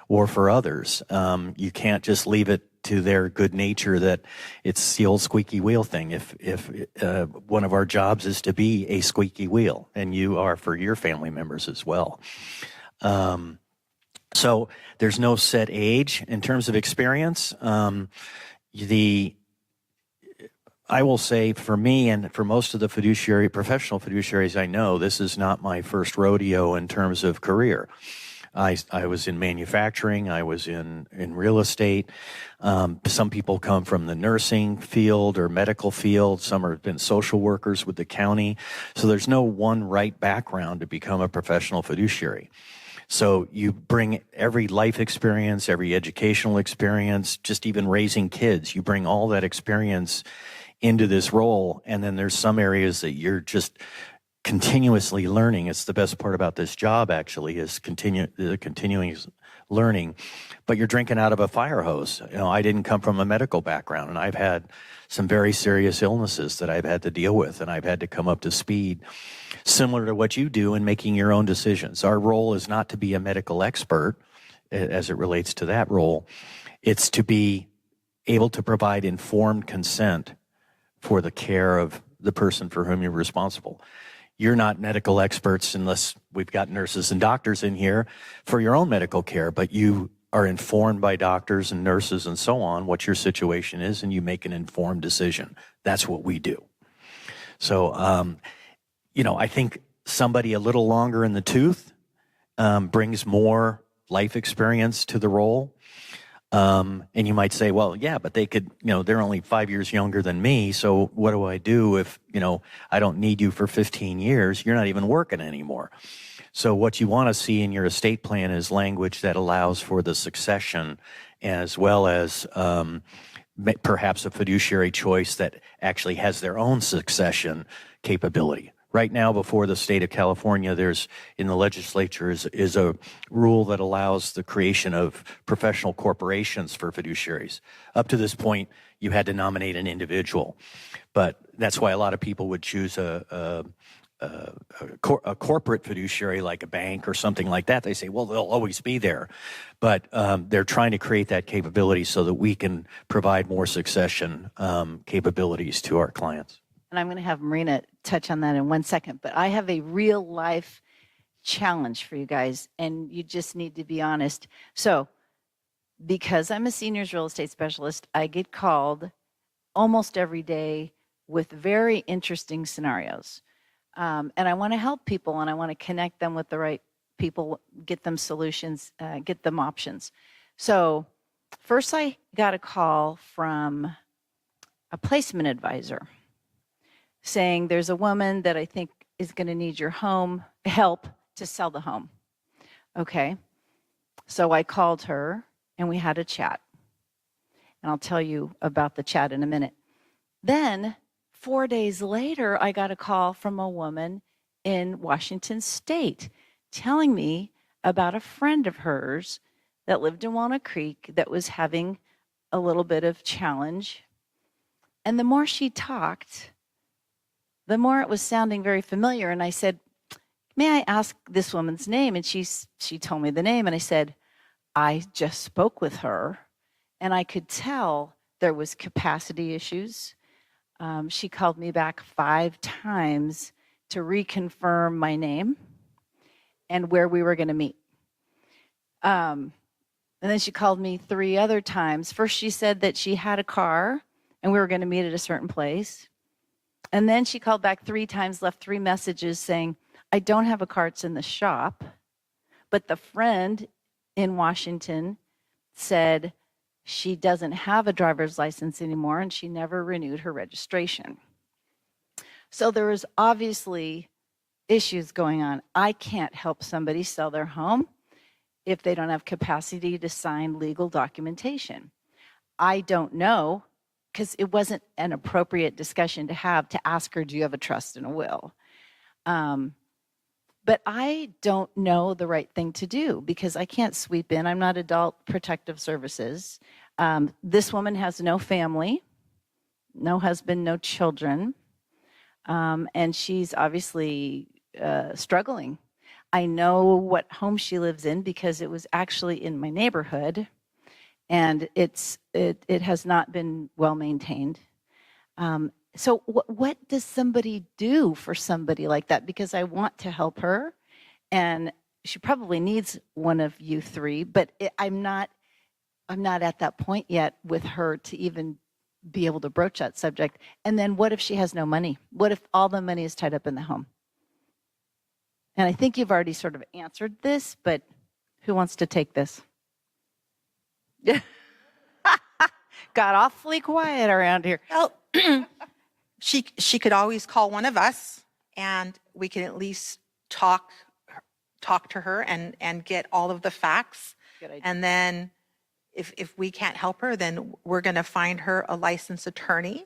or for others. You can't just leave it to their good nature that it's the old squeaky wheel thing. If one of our jobs is to be a squeaky wheel, and you are for your family members as well. So there's no set age in terms of experience. I will say for me and for most of the professional fiduciaries I know, this is not my first rodeo in terms of career. I was in manufacturing. I was in real estate. Some people come from the nursing field or medical field. Some have been social workers with the county. So there's no one right background to become a professional fiduciary. So you bring every life experience, every educational experience, just even raising kids. You bring all that experience into this role, and then there's some areas that you're just continuously learning. It's the best part about this job, actually, is continuing learning. But you're drinking out of a fire hose. I didn't come from a medical background, and I've had some very serious illnesses that I've had to deal with, and I've had to come up to speed, similar to what you do in making your own decisions. Our role is not to be a medical expert as it relates to that role. It's to be able to provide informed consent for the care of the person for whom you're responsible. You're not medical experts unless we've got nurses and doctors in here for your own medical care, but you are informed by doctors and nurses and so on what your situation is, and you make an informed decision. That's what we do. So, I think somebody a little longer in the tooth brings more life experience to the role. And you might say, well, yeah, but they could, they're only 5 years younger than me. So what do I do if, I don't need you for 15 years? You're not even working anymore. So what you want to see in your estate plan is language that allows for the succession, as well as perhaps a fiduciary choice that actually has their own succession capability. Right now, before the state of California, there's in the legislature is a rule that allows the creation of professional corporations for fiduciaries. Up to this point, you had to nominate an individual, but that's why a lot of people would choose a corporate fiduciary like a bank or something like that. They say, well, they'll always be there, but they're trying to create that capability so that we can provide more succession capabilities to our clients. And I'm going to have Marina touch on that in 1 second, but I have a real life challenge for you guys, and you just need to be honest. So because I'm a seniors real estate specialist, I get called almost every day with very interesting scenarios. And I want to help people, and I want to connect them with the right people, get them solutions, get them options. So first I got a call from a placement advisor saying there's a woman that I think is going to need your home help to sell the home. Okay. So I called her and we had a chat. And I'll tell you about the chat in a minute. Then 4 days later, I got a call from a woman in Washington State telling me about a friend of hers that lived in Walnut Creek that was having a little bit of challenge. And the more she talked, the more it was sounding very familiar. And I said, may I ask this woman's name? And she told me the name. And I said, I just spoke with her, and I could tell there was capacity issues. She called me back 5 times to reconfirm my name and where we were going to meet. And then she called me 3 other times. First, she said that she had a car and we were going to meet at a certain place. And then she called back 3 times, left 3 messages saying, I don't have a car, it's in the shop. But the friend in Washington said she doesn't have a driver's license anymore and she never renewed her registration. So there was obviously issues going on. I can't help somebody sell their home if they don't have capacity to sign legal documentation. I don't know, because it wasn't an appropriate discussion to ask her, do you have a trust and a will? But I don't know the right thing to do because I can't sweep in. I'm not Adult Protective Services. This woman has no family, no husband, no children, and she's obviously struggling. I know what home she lives in because it was actually in my neighborhood, and it has not been well maintained. So what does somebody do for somebody like that? Because I want to help her, and she probably needs one of you 3, but I'm not at that point yet with her to even be able to broach that subject. And then what if she has no money? What if all the money is tied up in the home? And I think you've already sort of answered this, but who wants to take this? Got awfully quiet around here. Well, she could always call one of us, and we can at least talk to her and get all of the facts. Good idea. And then if we can't help her, then we're going to find her a licensed attorney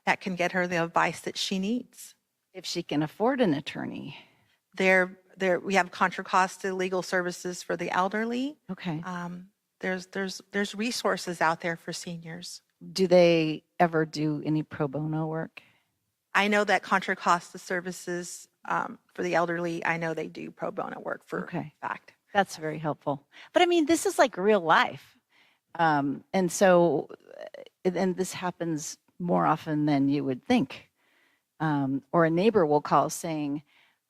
that can get her the advice that she needs. If she can afford an attorney. We have Contra Costa legal services for the elderly. Okay. There's resources out there for seniors. Do they ever do any pro bono work? I know that Contra Costa services for the elderly, I know they do pro bono work for fact. That's very helpful. But I mean, this is like real life. And this happens more often than you would think. Or a neighbor will call saying,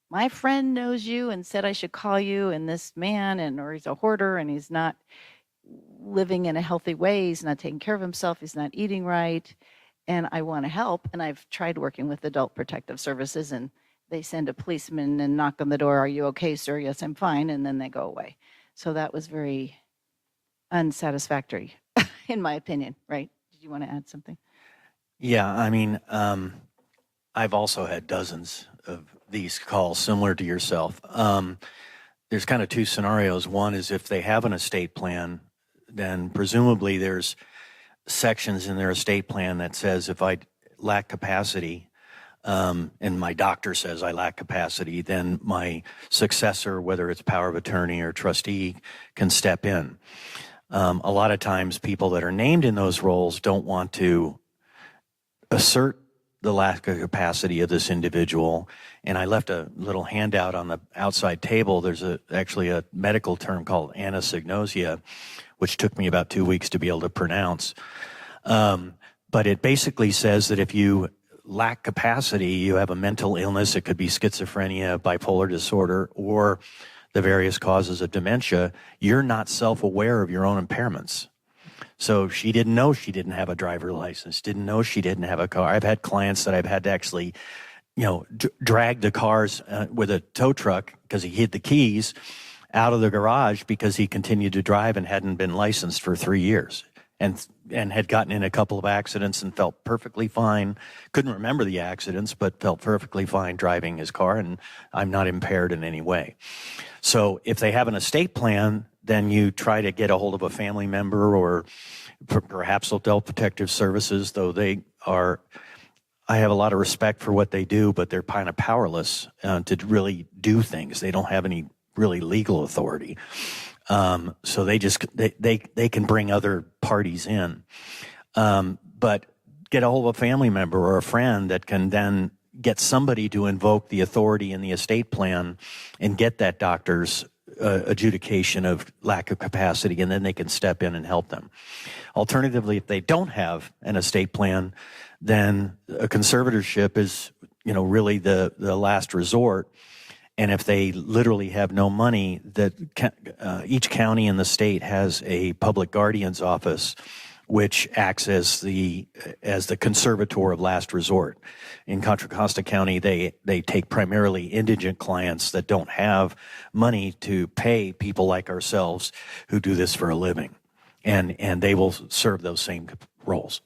my friend knows you and said I should call you, and this man, or he's a hoarder and he's not living in a healthy way, he's not taking care of himself, he's not eating right, and I want to help. And I've tried working with Adult Protective Services, and they send a policeman and knock on the door, are you okay, sir? Yes, I'm fine, and then they go away. So that was very unsatisfactory, in my opinion, right? Did you want to add something? Yeah, I mean, I've also had dozens of these calls similar to yourself. There's kind of 2 scenarios. One is if they have an estate plan, then presumably there's sections in their estate plan that says if I lack capacity, and my doctor says I lack capacity, then my successor, whether it's power of attorney or trustee, can step in. A lot of times people that are named in those roles don't want to assert the lack of capacity of this individual. And I left a little handout on the outside table. There's actually a medical term called anosognosia, which took me about 2 weeks to be able to pronounce. But it basically says that if you lack capacity, you have a mental illness. It could be schizophrenia, bipolar disorder, or the various causes of dementia. You're not self-aware of your own impairments. So she didn't know she didn't have a driver's license, didn't know she didn't have a car. I've had clients that I've had to actually, drag the cars with a tow truck because he hid the keys out of the garage because he continued to drive and hadn't been licensed for 3 years and had gotten in a couple of accidents and felt perfectly fine. Couldn't remember the accidents, but felt perfectly fine driving his car, and I'm not impaired in any way. So if they have an estate plan, then you try to get a hold of a family member or perhaps Adult Protective Services, though I have a lot of respect for what they do, but they're kind of powerless to really do things. They don't have any really legal authority. So they can bring other parties in. But get a hold of a family member or a friend that can then get somebody to invoke the authority in the estate plan and get that doctor's adjudication of lack of capacity, and then they can step in and help them. Alternatively, if they don't have an estate plan, then a conservatorship is, really the last resort. And if they literally have no money, that each county in the state has a public guardian's office, which acts as the conservator of last resort. In Contra Costa County, they take primarily indigent clients that don't have money to pay people like ourselves who do this for a living, and they will serve those same roles.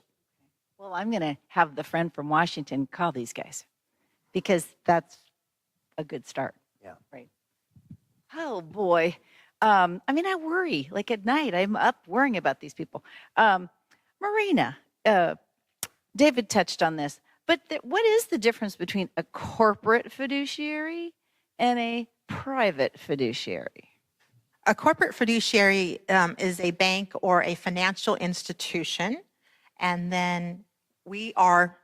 Well, I'm going to have the friend from Washington call these guys because that's a good start. Yeah. Right. Oh, boy. I mean, I worry. Like at night, I'm up worrying about these people. Marina, David touched on this, but what is the difference between a corporate fiduciary and a private fiduciary? A corporate fiduciary is a bank or a financial institution. And then we are,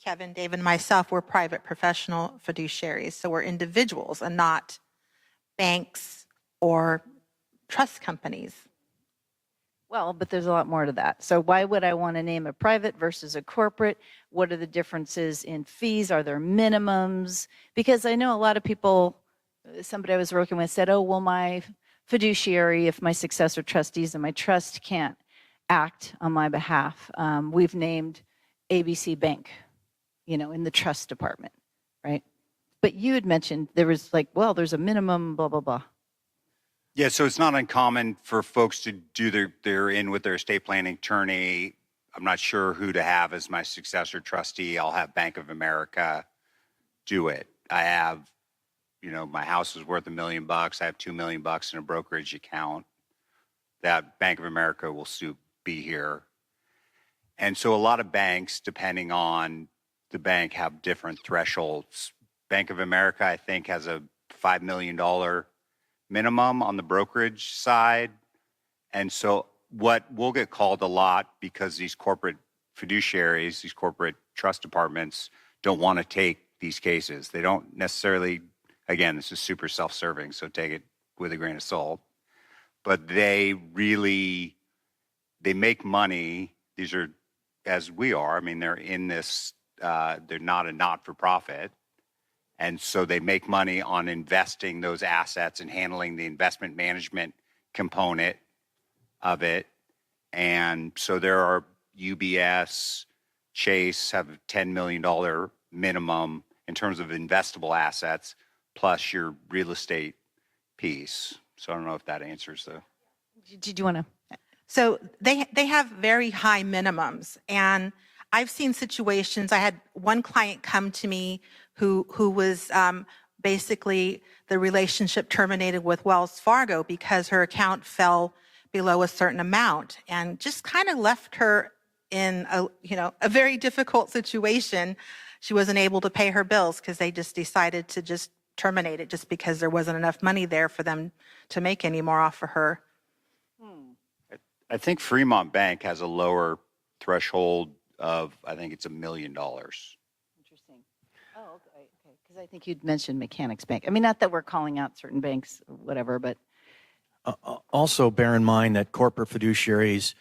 Kevin, David, and myself, we're private professional fiduciaries. So we're individuals and not banks or trust companies. Well, but there's a lot more to that. So why would I want to name a private versus a corporate? What are the differences in fees? Are there minimums? Because I know a lot of people, somebody I was working with said, oh, well, my fiduciary, if my successor trustees and my trust can't act on my behalf, we've named ABC Bank, in the trust department, right? But you had mentioned there was like, well, there's a minimum, blah, blah, blah. Yeah, so it's not uncommon for folks to do they're in with their estate planning attorney. I'm not sure who to have as my successor trustee. I'll have Bank of America do it. I have, my house is worth $1 million. I have $2 million in a brokerage account. That Bank of America will be here. And so a lot of banks, depending on the bank, have different thresholds. Bank of America, I think, has a $5 million minimum on the brokerage side. And so what we'll get called a lot because these corporate fiduciaries, these corporate trust departments don't want to take these cases. They don't necessarily, again, this is super self-serving, so take it with a grain of salt. But they make money. These are, as we are, I mean, they're in this, they're not a not-for-profit. And so they make money on investing those assets and handling the investment management component of it. And so there are UBS, Chase have a $10 million minimum in terms of investable assets, plus your real estate piece. So I don't know if that answers the... Did you want to? So they have very high minimums. And I've seen situations, I had one client come to me who was basically the relationship terminated with Wells Fargo because her account fell below a certain amount and just kind of left her in a very difficult situation. She wasn't able to pay her bills because they just decided to just terminate it just because there wasn't enough money there for them to make any more off of her. I think Fremont Bank has a lower threshold of, I think it's $1 million. Interesting. Oh, okay. Because I think you'd mentioned Mechanics Bank. I mean, not that we're calling out certain banks or whatever, but... Also bear in mind that corporate fiduciaries,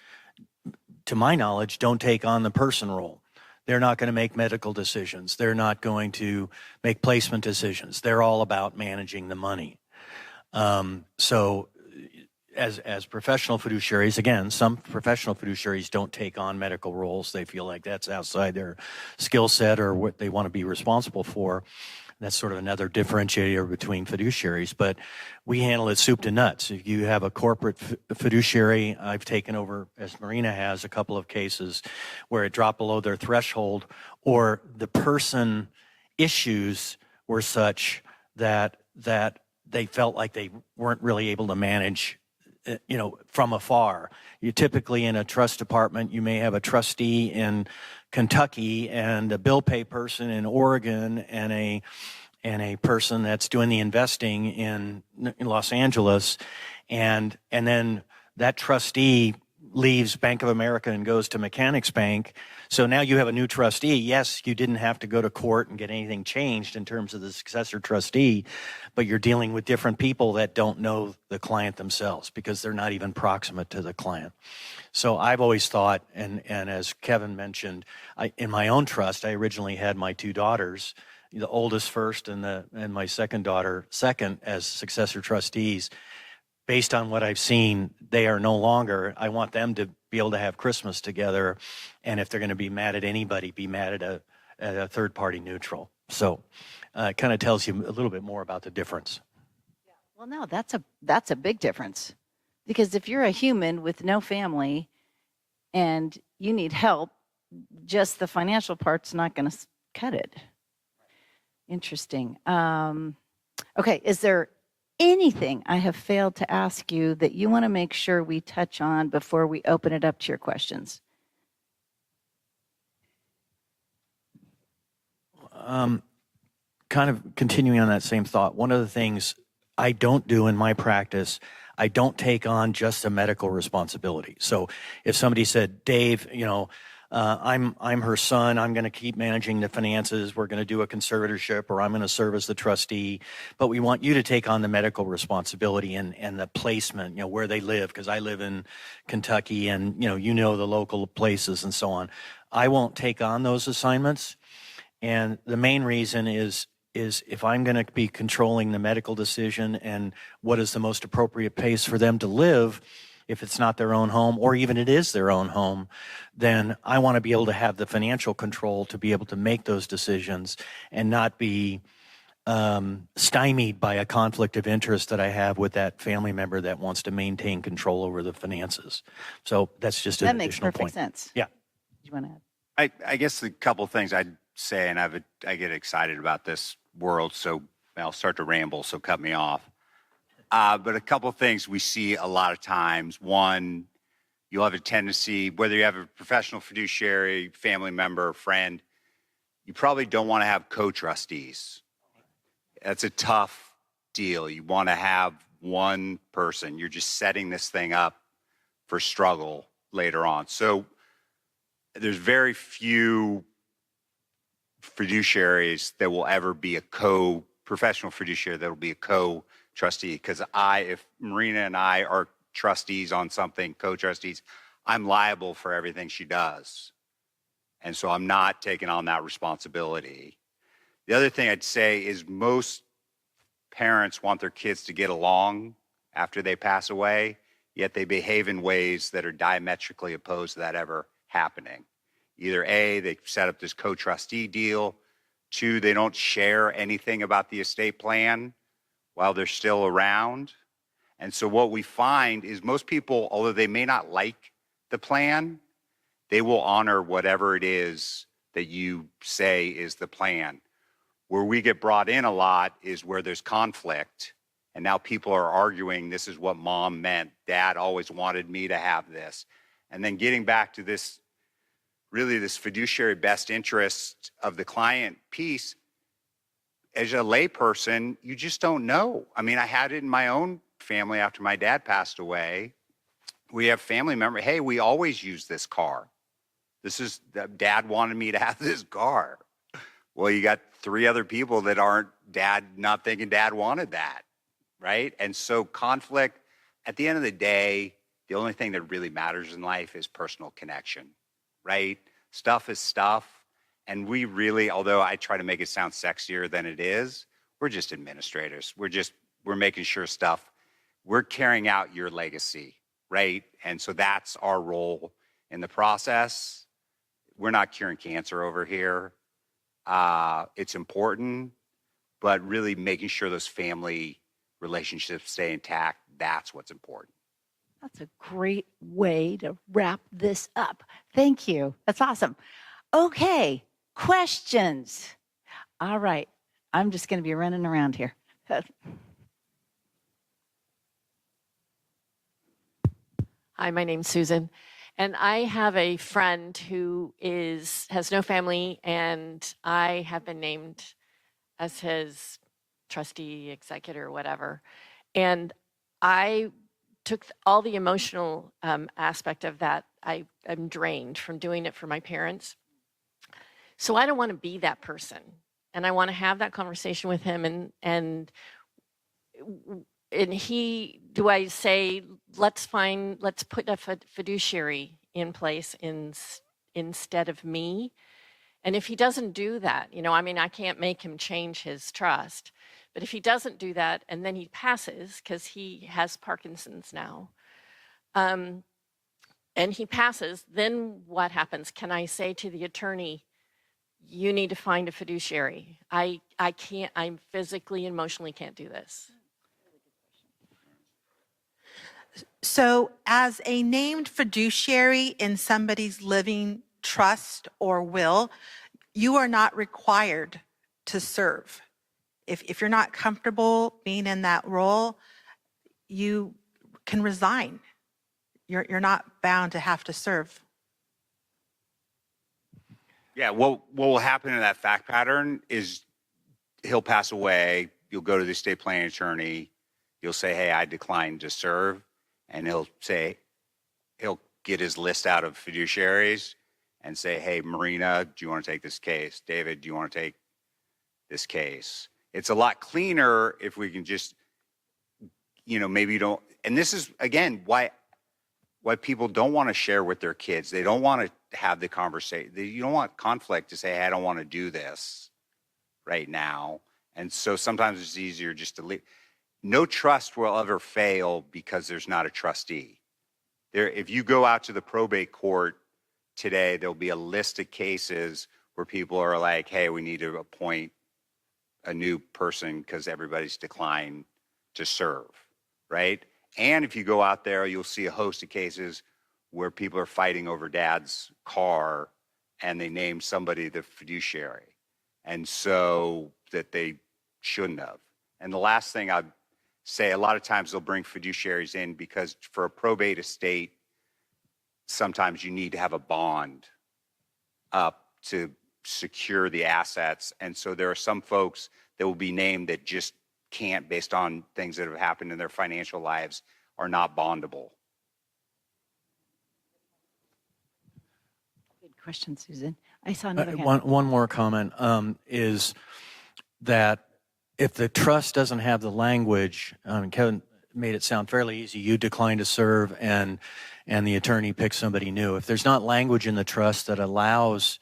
to my knowledge, don't take on the person role. They're not going to make medical decisions. They're not going to make placement decisions. They're all about managing the money. So as professional fiduciaries, again, some professional fiduciaries don't take on medical roles. They feel like that's outside their skill set or what they want to be responsible for. That's sort of another differentiator between fiduciaries, but we handle it soup to nuts. If you have a corporate fiduciary, I've taken over, as Marina has, a couple of cases where it dropped below their threshold, or the person issues were such that they felt like they weren't really able to manage from afar. You typically in a trust department, you may have a trustee in Kentucky and a bill pay person in Oregon and a person that's doing the investing in Los Angeles, and then that trustee leaves Bank of America and goes to Mechanics Bank. So now you have a new trustee. Yes, you didn't have to go to court and get anything changed in terms of the successor trustee, but you're dealing with different people that don't know the client themselves because they're not even proximate to the client. So I've always thought, and as Kevin mentioned, in my own trust, I originally had my two daughters the oldest first and my second daughter second as successor trustees. Based on what I've seen, they are no longer. I want them to be able to have Christmas together, and if they're going to be mad at anybody, be mad at a third party neutral. So it kind of tells you a little bit more about the difference. Well, no, that's a big difference, because if you're a human with no family and you need help, just the financial part's not going to cut it. Interesting. Okay, is there anything I have failed to ask you that you want to make sure we touch on before we open it up to your questions? Kind of continuing on that same thought, one of the things I don't do in my practice, I don't take on just a medical responsibility. So if somebody said, Dave, I'm her son, I'm going to keep managing the finances, we're going to do a conservatorship, or I'm going to serve as the trustee, but we want you to take on the medical responsibility and the placement, where they live, because I live in Kentucky and, the local places and so on. I won't take on those assignments. And the main reason is if I'm going to be controlling the medical decision and what is the most appropriate place for them to live, if it's not their own home, or even it is their own home, then I want to be able to have the financial control to be able to make those decisions and not be stymied by a conflict of interest that I have with that family member that wants to maintain control over the finances. So that's just an additional point. That makes perfect sense. Yeah. You want to add? I guess a couple of things I'd say, and I get excited about this world, so I'll start to ramble, so cut me off. But a couple of things we see a lot of times. One, you'll have a tendency, whether you have a professional fiduciary, family member, friend, you probably don't want to have co-trustees. That's a tough deal. You want to have one person. You're just setting this thing up for struggle later on. So there's very few fiduciaries that will ever be a professional fiduciary that will be a co-trustee. Because if Marina and I are trustees on something, co-trustees, I'm liable for everything she does. And so I'm not taking on that responsibility. The other thing I'd say is most parents want their kids to get along after they pass away, yet they behave in ways that are diametrically opposed to that ever happening. Either A, they set up this co-trustee deal. 2, they don't share anything about the estate plan while they're still around. And so what we find is most people, although they may not like the plan, they will honor whatever it is that you say is the plan. Where we get brought in a lot is where there's conflict. And now people are arguing, this is what mom meant. Dad always wanted me to have this. And then getting back to this, really this fiduciary best interest of the client piece, as a layperson, you just don't know. I mean, I had it in my own family after my dad passed away. We have family members, hey, we always use this car. Dad wanted me to have this car. Well, you got 3 other people that aren't not thinking dad wanted that, right? And so conflict, at the end of the day, the only thing that really matters in life is personal connection, right? Stuff is stuff. And we really, although I try to make it sound sexier than it is, we're just administrators. We're making sure we're carrying out your legacy, right? And so that's our role in the process. We're not curing cancer over here. It's important, but really making sure those family relationships stay intact, that's what's important. That's a great way to wrap this up. Thank you. That's awesome. Okay, questions. All right, I'm just going to be running around here. Hi, my name's Susan, and I have a friend who has no family, and I have been named as his trustee, executor, whatever. And I took all the emotional aspect of that. I'm drained from doing it for my parents. So I don't want to be that person. And I want to have that conversation with him and do I say, let's put a fiduciary in place instead of me? And if he doesn't do that, I mean, I can't make him change his trust. But if he doesn't do that and then he passes, because he has Parkinson's now, and he passes, then what happens? Can I say to the attorney, you need to find a fiduciary? I can't, I physically and emotionally can't do this. So as a named fiduciary in somebody's living trust or will, you are not required to serve. If you're not comfortable being in that role, you can resign. You're not bound to have to serve. Yeah, what will happen in that fact pattern is he'll pass away. You'll go to the estate planning attorney. You'll say, hey, I declined to serve. And he'll get his list out of fiduciaries and say, hey, Marina, do you want to take this case? David, do you want to take this case? It's a lot cleaner if we can just, maybe you don't. And this is, again, why people don't want to share with their kids. They don't want to have the conversation. You don't want conflict to say, hey, I don't want to do this right now. And so sometimes it's easier just to leave. No trust will ever fail because there's not a trustee. If you go out to the probate court today, there'll be a list of cases where people are like, hey, we need to appoint a new person because everybody's declined to serve, right? And if you go out there, you'll see a host of cases where people are fighting over dad's car and they name somebody the fiduciary, and so that they shouldn't have. And the last thing I'd say, a lot of times they'll bring fiduciaries in because for a probate estate, sometimes you need to have a bond up to secure the assets. And so there are some folks that will be named that just can't, based on things that have happened in their financial lives, are not bondable. Good question, Susan. I saw another hand. One more comment is that if the trust doesn't have the language, Kevin made it sound fairly easy. You decline to serve and the attorney picks somebody new. If there's not language in the trust that allows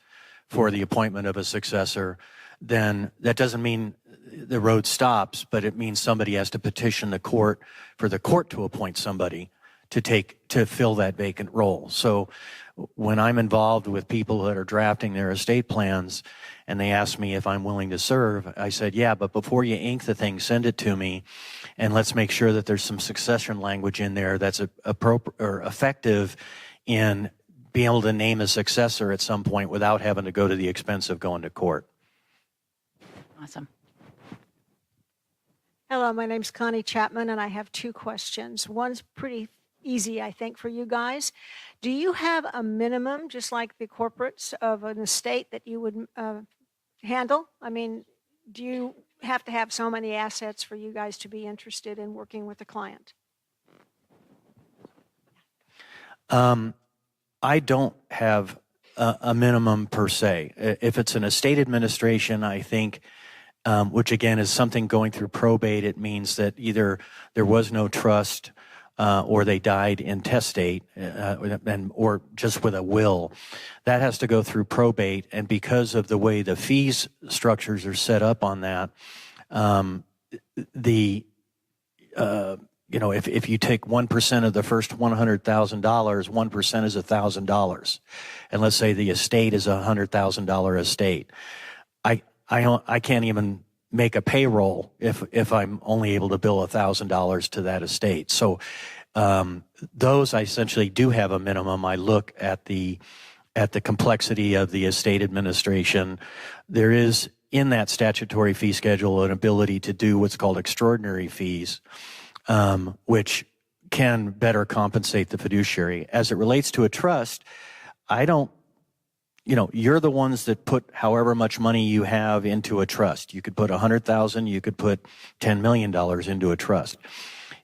for the appointment of a successor, then that doesn't mean the road stops, but it means somebody has to petition the court for the court to appoint somebody to fill that vacant role. So when I'm involved with people that are drafting their estate plans and they ask me if I'm willing to serve, I said, yeah, but before you ink the thing, send it to me and let's make sure that there's some succession language in there that's appropriate or effective in being able to name a successor at some point without having to go to the expense of going to court. Awesome. Hello, my name's Connie Chapman, and I have two questions. One's pretty easy, I think, for you guys. Do you have a minimum, just like the corporates, of an estate that you would handle? I mean, do you have to have so many assets for you guys to be interested in working with a client? I don't have a minimum per se. If it's an estate administration, I think, which again is something going through probate, it means that either there was no trust or they died intestate or just with a will. That has to go through probate, and because of the way the fees structures are set up on that, if you take 1% of the first $100,000, 1% is $1,000, and let's say the estate is $100,000 estate, I can't even make a payroll if I'm only able to bill $1,000 to that estate. So those I essentially do have a minimum. I look at the complexity of the estate administration. There is in that statutory fee schedule an ability to do what's called extraordinary fees, which can better compensate the fiduciary. As it relates to a trust, you're the ones that put however much money you have into a trust. You could put $100,000, you could put $10 million into a trust.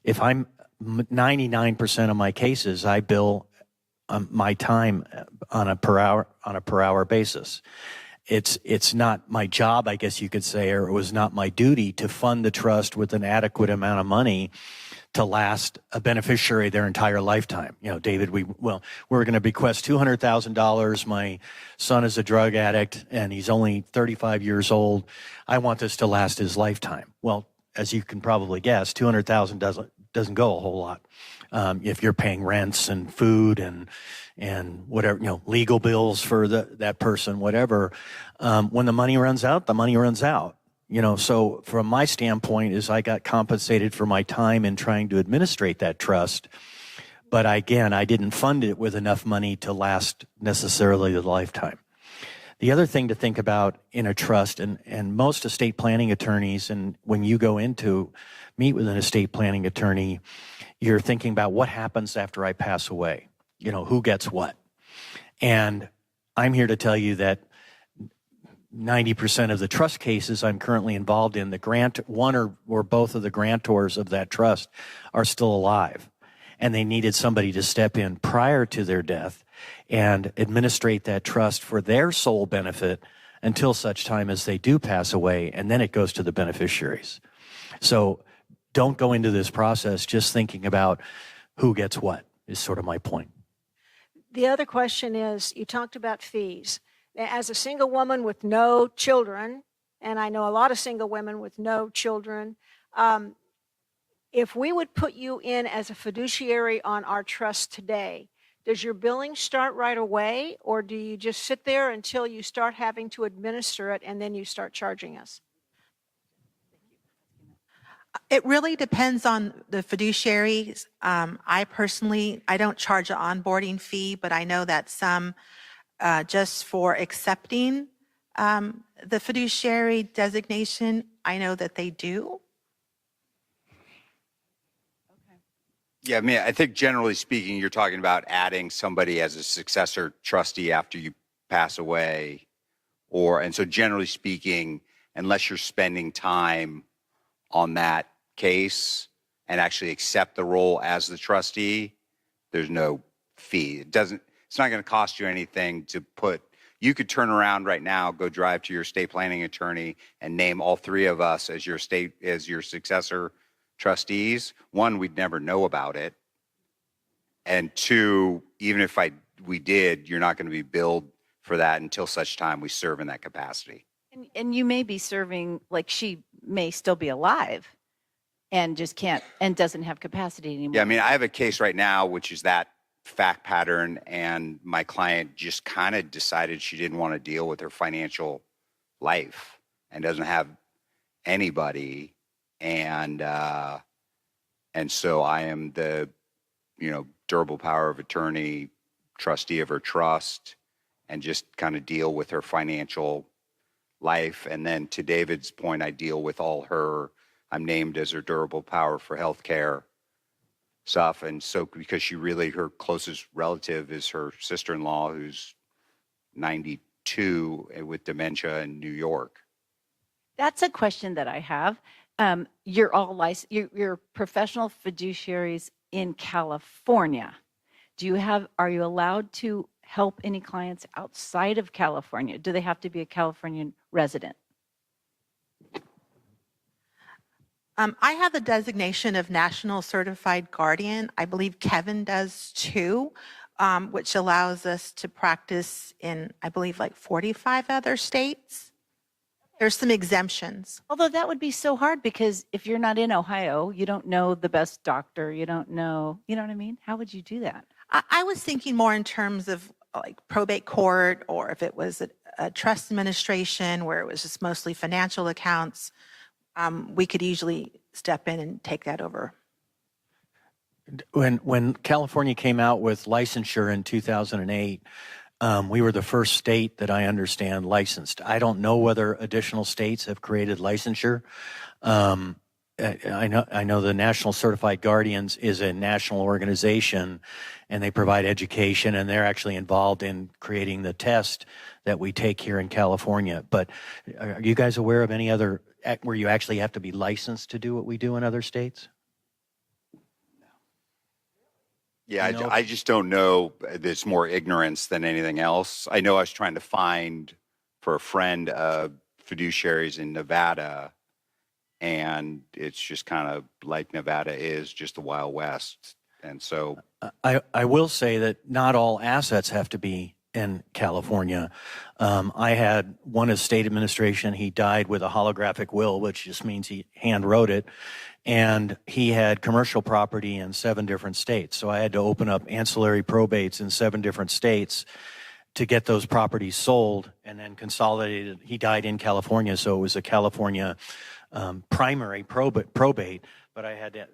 If I'm 99% of my cases, I bill my time on a per hour basis. It's not my job, I guess you could say, or it was not my duty to fund the trust with an adequate amount of money to last a beneficiary their entire lifetime. You know, David, we're going to bequest $200,000. My son is a drug addict and he's only 35 years old. I want this to last his lifetime. Well, as you can probably guess, $200,000 doesn't go a whole lot. If you're paying rents and food and whatever, you know, legal bills for that person, whatever, when the money runs out, the money runs out. You know, so from my standpoint is I got compensated for my time in trying to administrate that trust. But again, I didn't fund it with enough money to last necessarily the lifetime. The other thing to think about in a trust, and most estate planning attorneys, and when you go in to meet with an estate planning attorney, you're thinking about what happens after I pass away. You know, who gets what? And I'm here to tell you that 90% of the trust cases I'm currently involved in, one or both of the grantors of that trust are still alive. And they needed somebody to step in prior to their death and administrate that trust for their sole benefit until such time as they do pass away, and then it goes to the beneficiaries. So don't go into this process just thinking about who gets what, is sort of my point. The other question is, you talked about fees. As a single woman with no children, and I know a lot of single women with no children, if we would put you in as a fiduciary on our trust today, does your billing start right away, or do you just sit there until you start having to administer it and then you start charging us? It really depends on the fiduciaries. I personally, I don't charge an onboarding fee, but I know that some just for accepting the fiduciary designation, I know that they do. Yeah, I mean, I think generally speaking, you're talking about adding somebody as a successor trustee after you pass away. And so generally speaking, unless you're spending time on that case and actually accept the role as the trustee, there's no fee. It's not going to cost you anything to you could turn around right now, go drive to your estate planning attorney and name all three of us as your successor trustees. One, we'd never know about it. And two, even if we did, you're not going to be billed for that until such time we serve in that capacity. And you may be serving, like she may still be alive and just can't, and doesn't have capacity anymore. Yeah, I mean, I have a case right now, which is that fact pattern, and my client just kind of decided she didn't want to deal with her financial life and doesn't have anybody. And so I am the, durable power of attorney, trustee of her trust, and just kind of deal with her financial life. And then to David's point, I deal with I'm named as her durable power for healthcare stuff. And so because her closest relative is her sister-in-law, who's 92 with dementia in New York. That's a question that I have. You're all licensed, you're professional fiduciaries in California. Are you allowed to help any clients outside of California? Do they have to be a Californian resident? I have the designation of National Certified Guardian. I believe Kevin does too, which allows us to practice in, I believe, like 45 other states. There's some exemptions. Although that would be so hard because if you're not in Ohio, you don't know the best doctor, you don't know, you know what I mean? How would you do that? I was thinking more in terms of like probate court, or if it was a trust administration where it was just mostly financial accounts, we could easily step in and take that over. When California came out with licensure in 2008, we were the first state that I understand licensed. I don't know whether additional states have created licensure. I know the National Certified Guardians is a national organization, and they provide education, and they're actually involved in creating the test that we take here in California. But are you guys aware of any other where you actually have to be licensed to do what we do in other states? Yeah, I just don't know. There's more ignorance than anything else. I know I was trying to find for a friend fiduciaries in Nevada, and it's just kind of like Nevada is, just the Wild West. And so I will say that not all assets have to be in California. I had one estate administration, he died with a holographic will, which just means he hand wrote it. And he had commercial property in 7 different states. So I had to open up ancillary probates in 7 different states to get those properties sold and then consolidated. He died in California, so it was a California primary probate, but I had to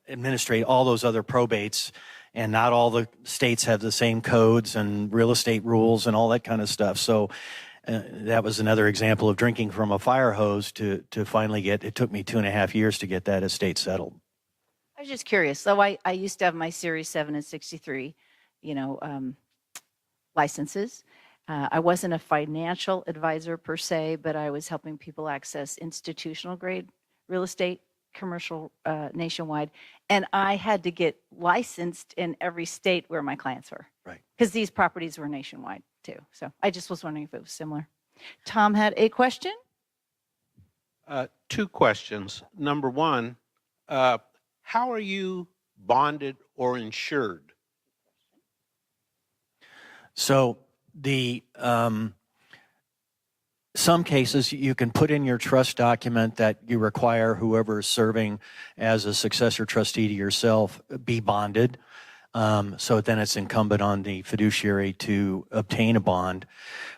administrate all those other probates, and not all the states have the same codes and real estate rules and all that kind of stuff. So that was another example of drinking from a fire hose to finally get, it took me 2.5 years to get that estate settled. I was just curious. So I used to have my Series 7 and 63, licenses. I wasn't a financial advisor per se, but I was helping people access institutional grade real estate, commercial nationwide. And I had to get licensed in every state where my clients were. Right. Because these properties were nationwide too. So I just was wondering if it was similar. Tom had a question. 2 questions. Number 1, how are you bonded or insured? So the some cases you can put in your trust document that you require whoever is serving as a successor trustee to yourself be bonded. So then it's incumbent on the fiduciary to obtain a bond.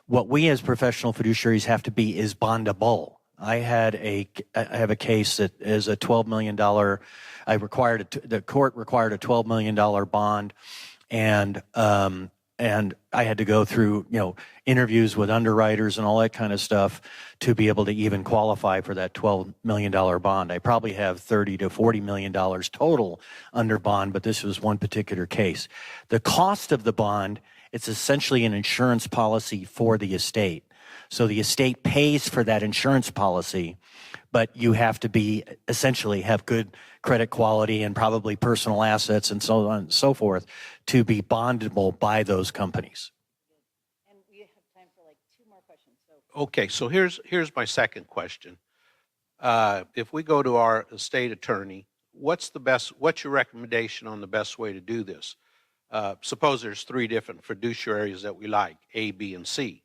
What we as professional fiduciaries have to be is bondable. I have a case that is a $12 million. The court required a $12 million bond, and I had to go through, interviews with underwriters and all that kind of stuff to be able to even qualify for that $12 million bond. I probably have $30 to $40 million total under bond, but this was one particular case. The cost of the bond, it's essentially an insurance policy for the estate. So the estate pays for that insurance policy, but you have to essentially have good credit quality and probably personal assets and so on and so forth to be bondable by those companies. And we have time for like 2 more questions. Okay, so here's my second question. If we go to our estate attorney, what's your recommendation on the best way to do this? Suppose there's 3 different fiduciaries that we like, A, B, and C.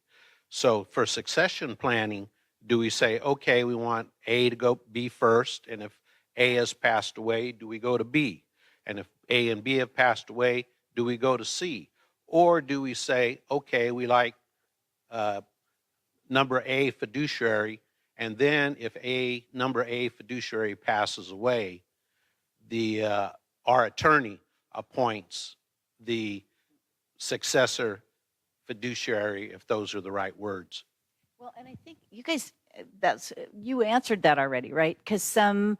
So for succession planning, do we say, okay, we want A to go B first, and if A has passed away, do we go to B? And if A and B have passed away, do we go to C? Or do we say, okay, we like number A fiduciary, and then if number A fiduciary passes away, our attorney appoints the successor fiduciary, if those are the right words. Well, and I think you guys, you answered that already, right? Because some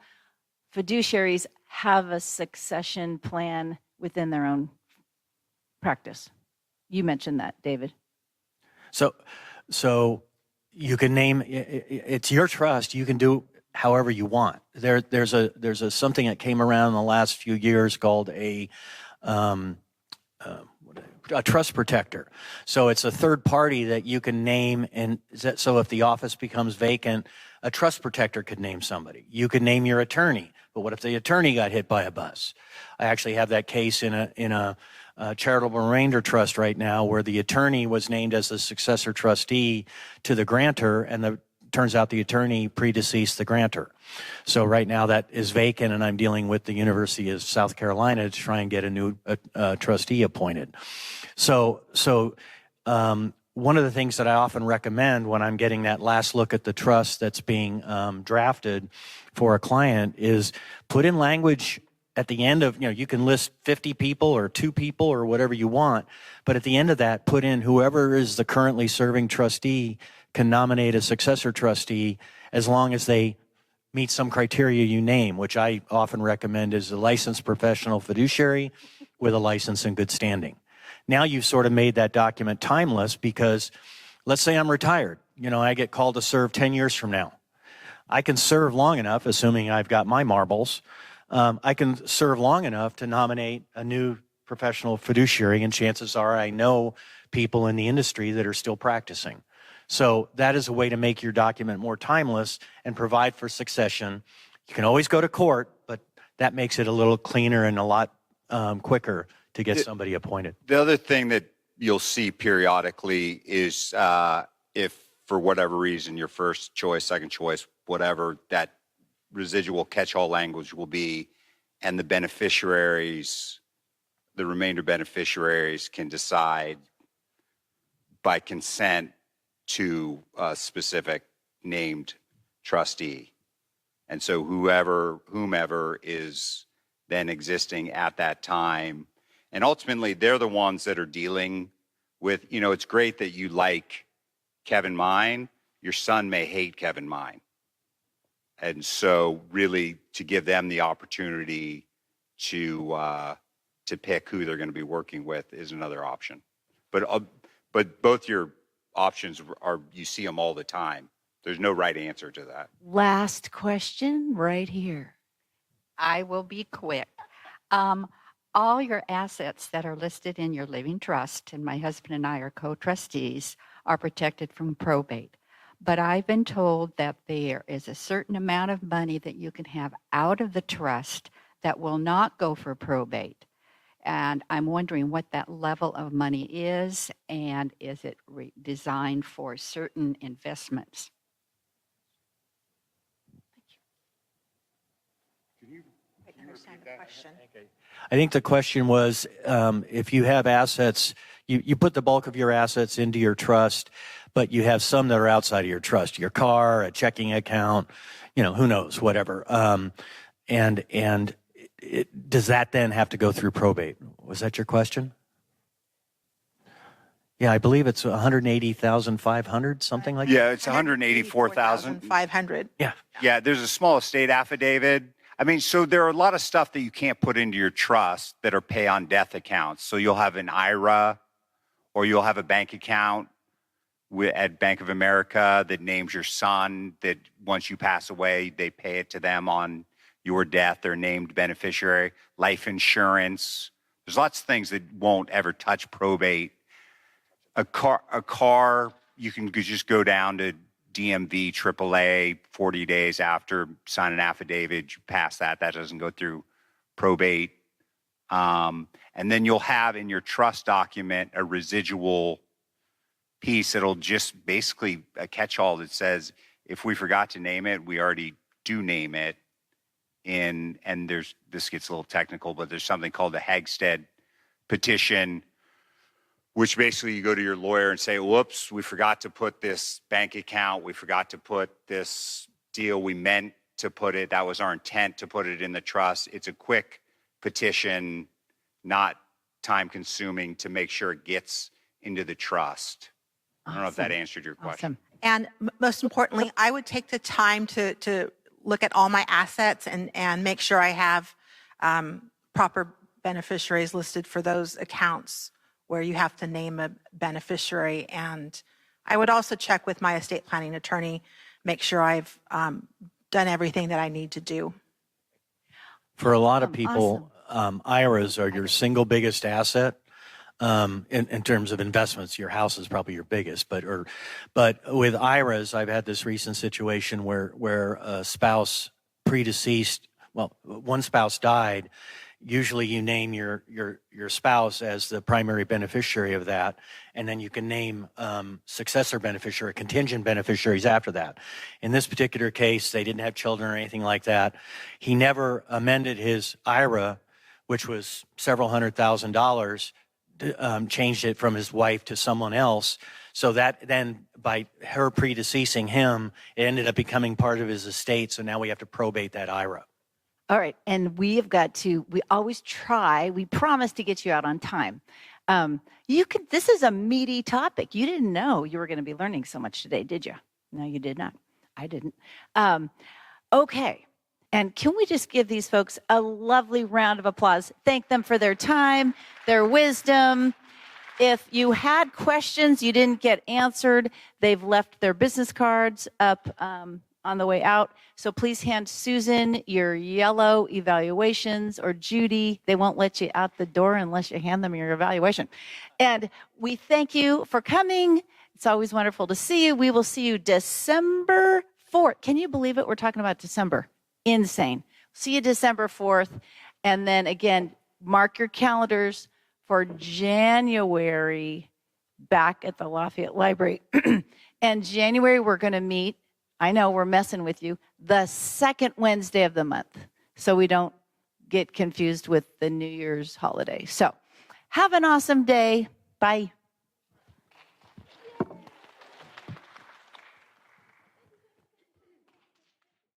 fiduciaries have a succession plan within their own practice. You mentioned that, David. So you can name, it's your trust. You can do however you want. There's a something that came around in the last few years called a trust protector. So it's a third party that you can name, and so if the office becomes vacant, a trust protector could name somebody. You could name your attorney, but what if the attorney got hit by a bus? I actually have that case in a charitable remainder trust right now where the attorney was named as the successor trustee to the grantor, and turns out the attorney predeceased the grantor. So right now that is vacant, and I'm dealing with the University of South Carolina to try and get a new trustee appointed. So one of the things that I often recommend when I'm getting that last look at the trust that's being drafted for a client is put in language at the end of, you can list 50 people or 2 people or whatever you want, but at the end of that, put in whoever is the currently serving trustee can nominate a successor trustee as long as they meet some criteria you name, which I often recommend is a licensed professional fiduciary with a license in good standing. Now you've sort of made that document timeless because let's say I'm retired. I get called to serve 10 years from now. I can serve long enough, assuming I've got my marbles, I can serve long enough to nominate a new professional fiduciary, and chances are I know people in the industry that are still practicing. So that is a way to make your document more timeless and provide for succession. You can always go to court, but that makes it a little cleaner and a lot quicker to get somebody appointed. The other thing that you'll see periodically is if for whatever reason your first choice, second choice, whatever, that residual catch-all language will be, and the beneficiaries, the remainder beneficiaries can decide by consent to a specific named trustee. And so whomever is then existing at that time, and ultimately they're the ones that are dealing with, it's great that you like Kevin Mine, your son may hate Kevin Mine. And so really to give them the opportunity to pick who they're going to be working with is another option. But both your options are, you see them all the time. There's no right answer to that. Last question right here. I will be quick. All your assets that are listed in your living trust, and my husband and I are co-trustees, are protected from probate. But I've been told that there is a certain amount of money that you can have out of the trust that will not go for probate. And I'm wondering what that level of money is, and is it designed for certain investments? I think the question was, if you have assets, you put the bulk of your assets into your trust, but you have some that are outside of your trust, your car, a checking account, who knows, whatever. Does that then have to go through probate? Was that your question? Yeah, I believe it's 180,500, something like that. Yeah, it's 184,000. 500. Yeah. Yeah, there's a small estate affidavit. I mean, so there are a lot of stuff that you can't put into your trust that are pay on death accounts. So you'll have an IRA, or you'll have a bank account at Bank of America that names your son, that once you pass away, they pay it to them on your death. They're named beneficiary. Life insurance. There's lots of things that won't ever touch probate. A car, you can just go down to DMV, AAA, 40 days after, sign an affidavit, you pass that doesn't go through probate. And then you'll have in your trust document a residual piece that'll just basically a catch-all that says, if we forgot to name it, we already do name it. And this gets a little technical, but there's something called the Hagstead petition, which basically you go to your lawyer and say, whoops, we forgot to put this bank account. We forgot to put this deal. We meant to put it. That was our intent to put it in the trust. It's a quick petition, not time consuming, to make sure it gets into the trust. I don't know if that answered your question. And most importantly, I would take the time to look at all my assets and make sure I have proper beneficiaries listed for those accounts where you have to name a beneficiary. And I would also check with my estate planning attorney, make sure I've done everything that I need to do. For a lot of people, IRAs are your single biggest asset. In terms of investments, your house is probably your biggest, but with IRAs, I've had this recent situation where a spouse predeceased, one spouse died. Usually you name your spouse as the primary beneficiary of that, and then you can name successor beneficiary, contingent beneficiaries after that. In this particular case, they didn't have children or anything like that. He never amended his IRA, which was several $100,000, changed it from his wife to someone else. So that then, by her predeceasing him, it ended up becoming part of his estate. So now we have to probate that IRA. All right, and we always try, we promise to get you out on time. This is a meaty topic. You didn't know you were going to be learning so much today, did you? No, you did not. I didn't. Okay, and can we just give these folks a lovely round of applause? Thank them for their time, their wisdom. If you had questions you didn't get answered, they've left their business cards up on the way out. So please hand Susan your yellow evaluations, or Judy. They won't let you out the door unless you hand them your evaluation. And we thank you for coming. It's always wonderful to see you. We will see you December 4th. Can you believe it? We're talking about December. Insane. See you December 4th. And then again, mark your calendars for January back at the Lafayette Library. And January, we're going to meet, I know we're messing with you, the second Wednesday of the month, so we don't get confused with the New Year's holiday. So have an awesome day. Bye.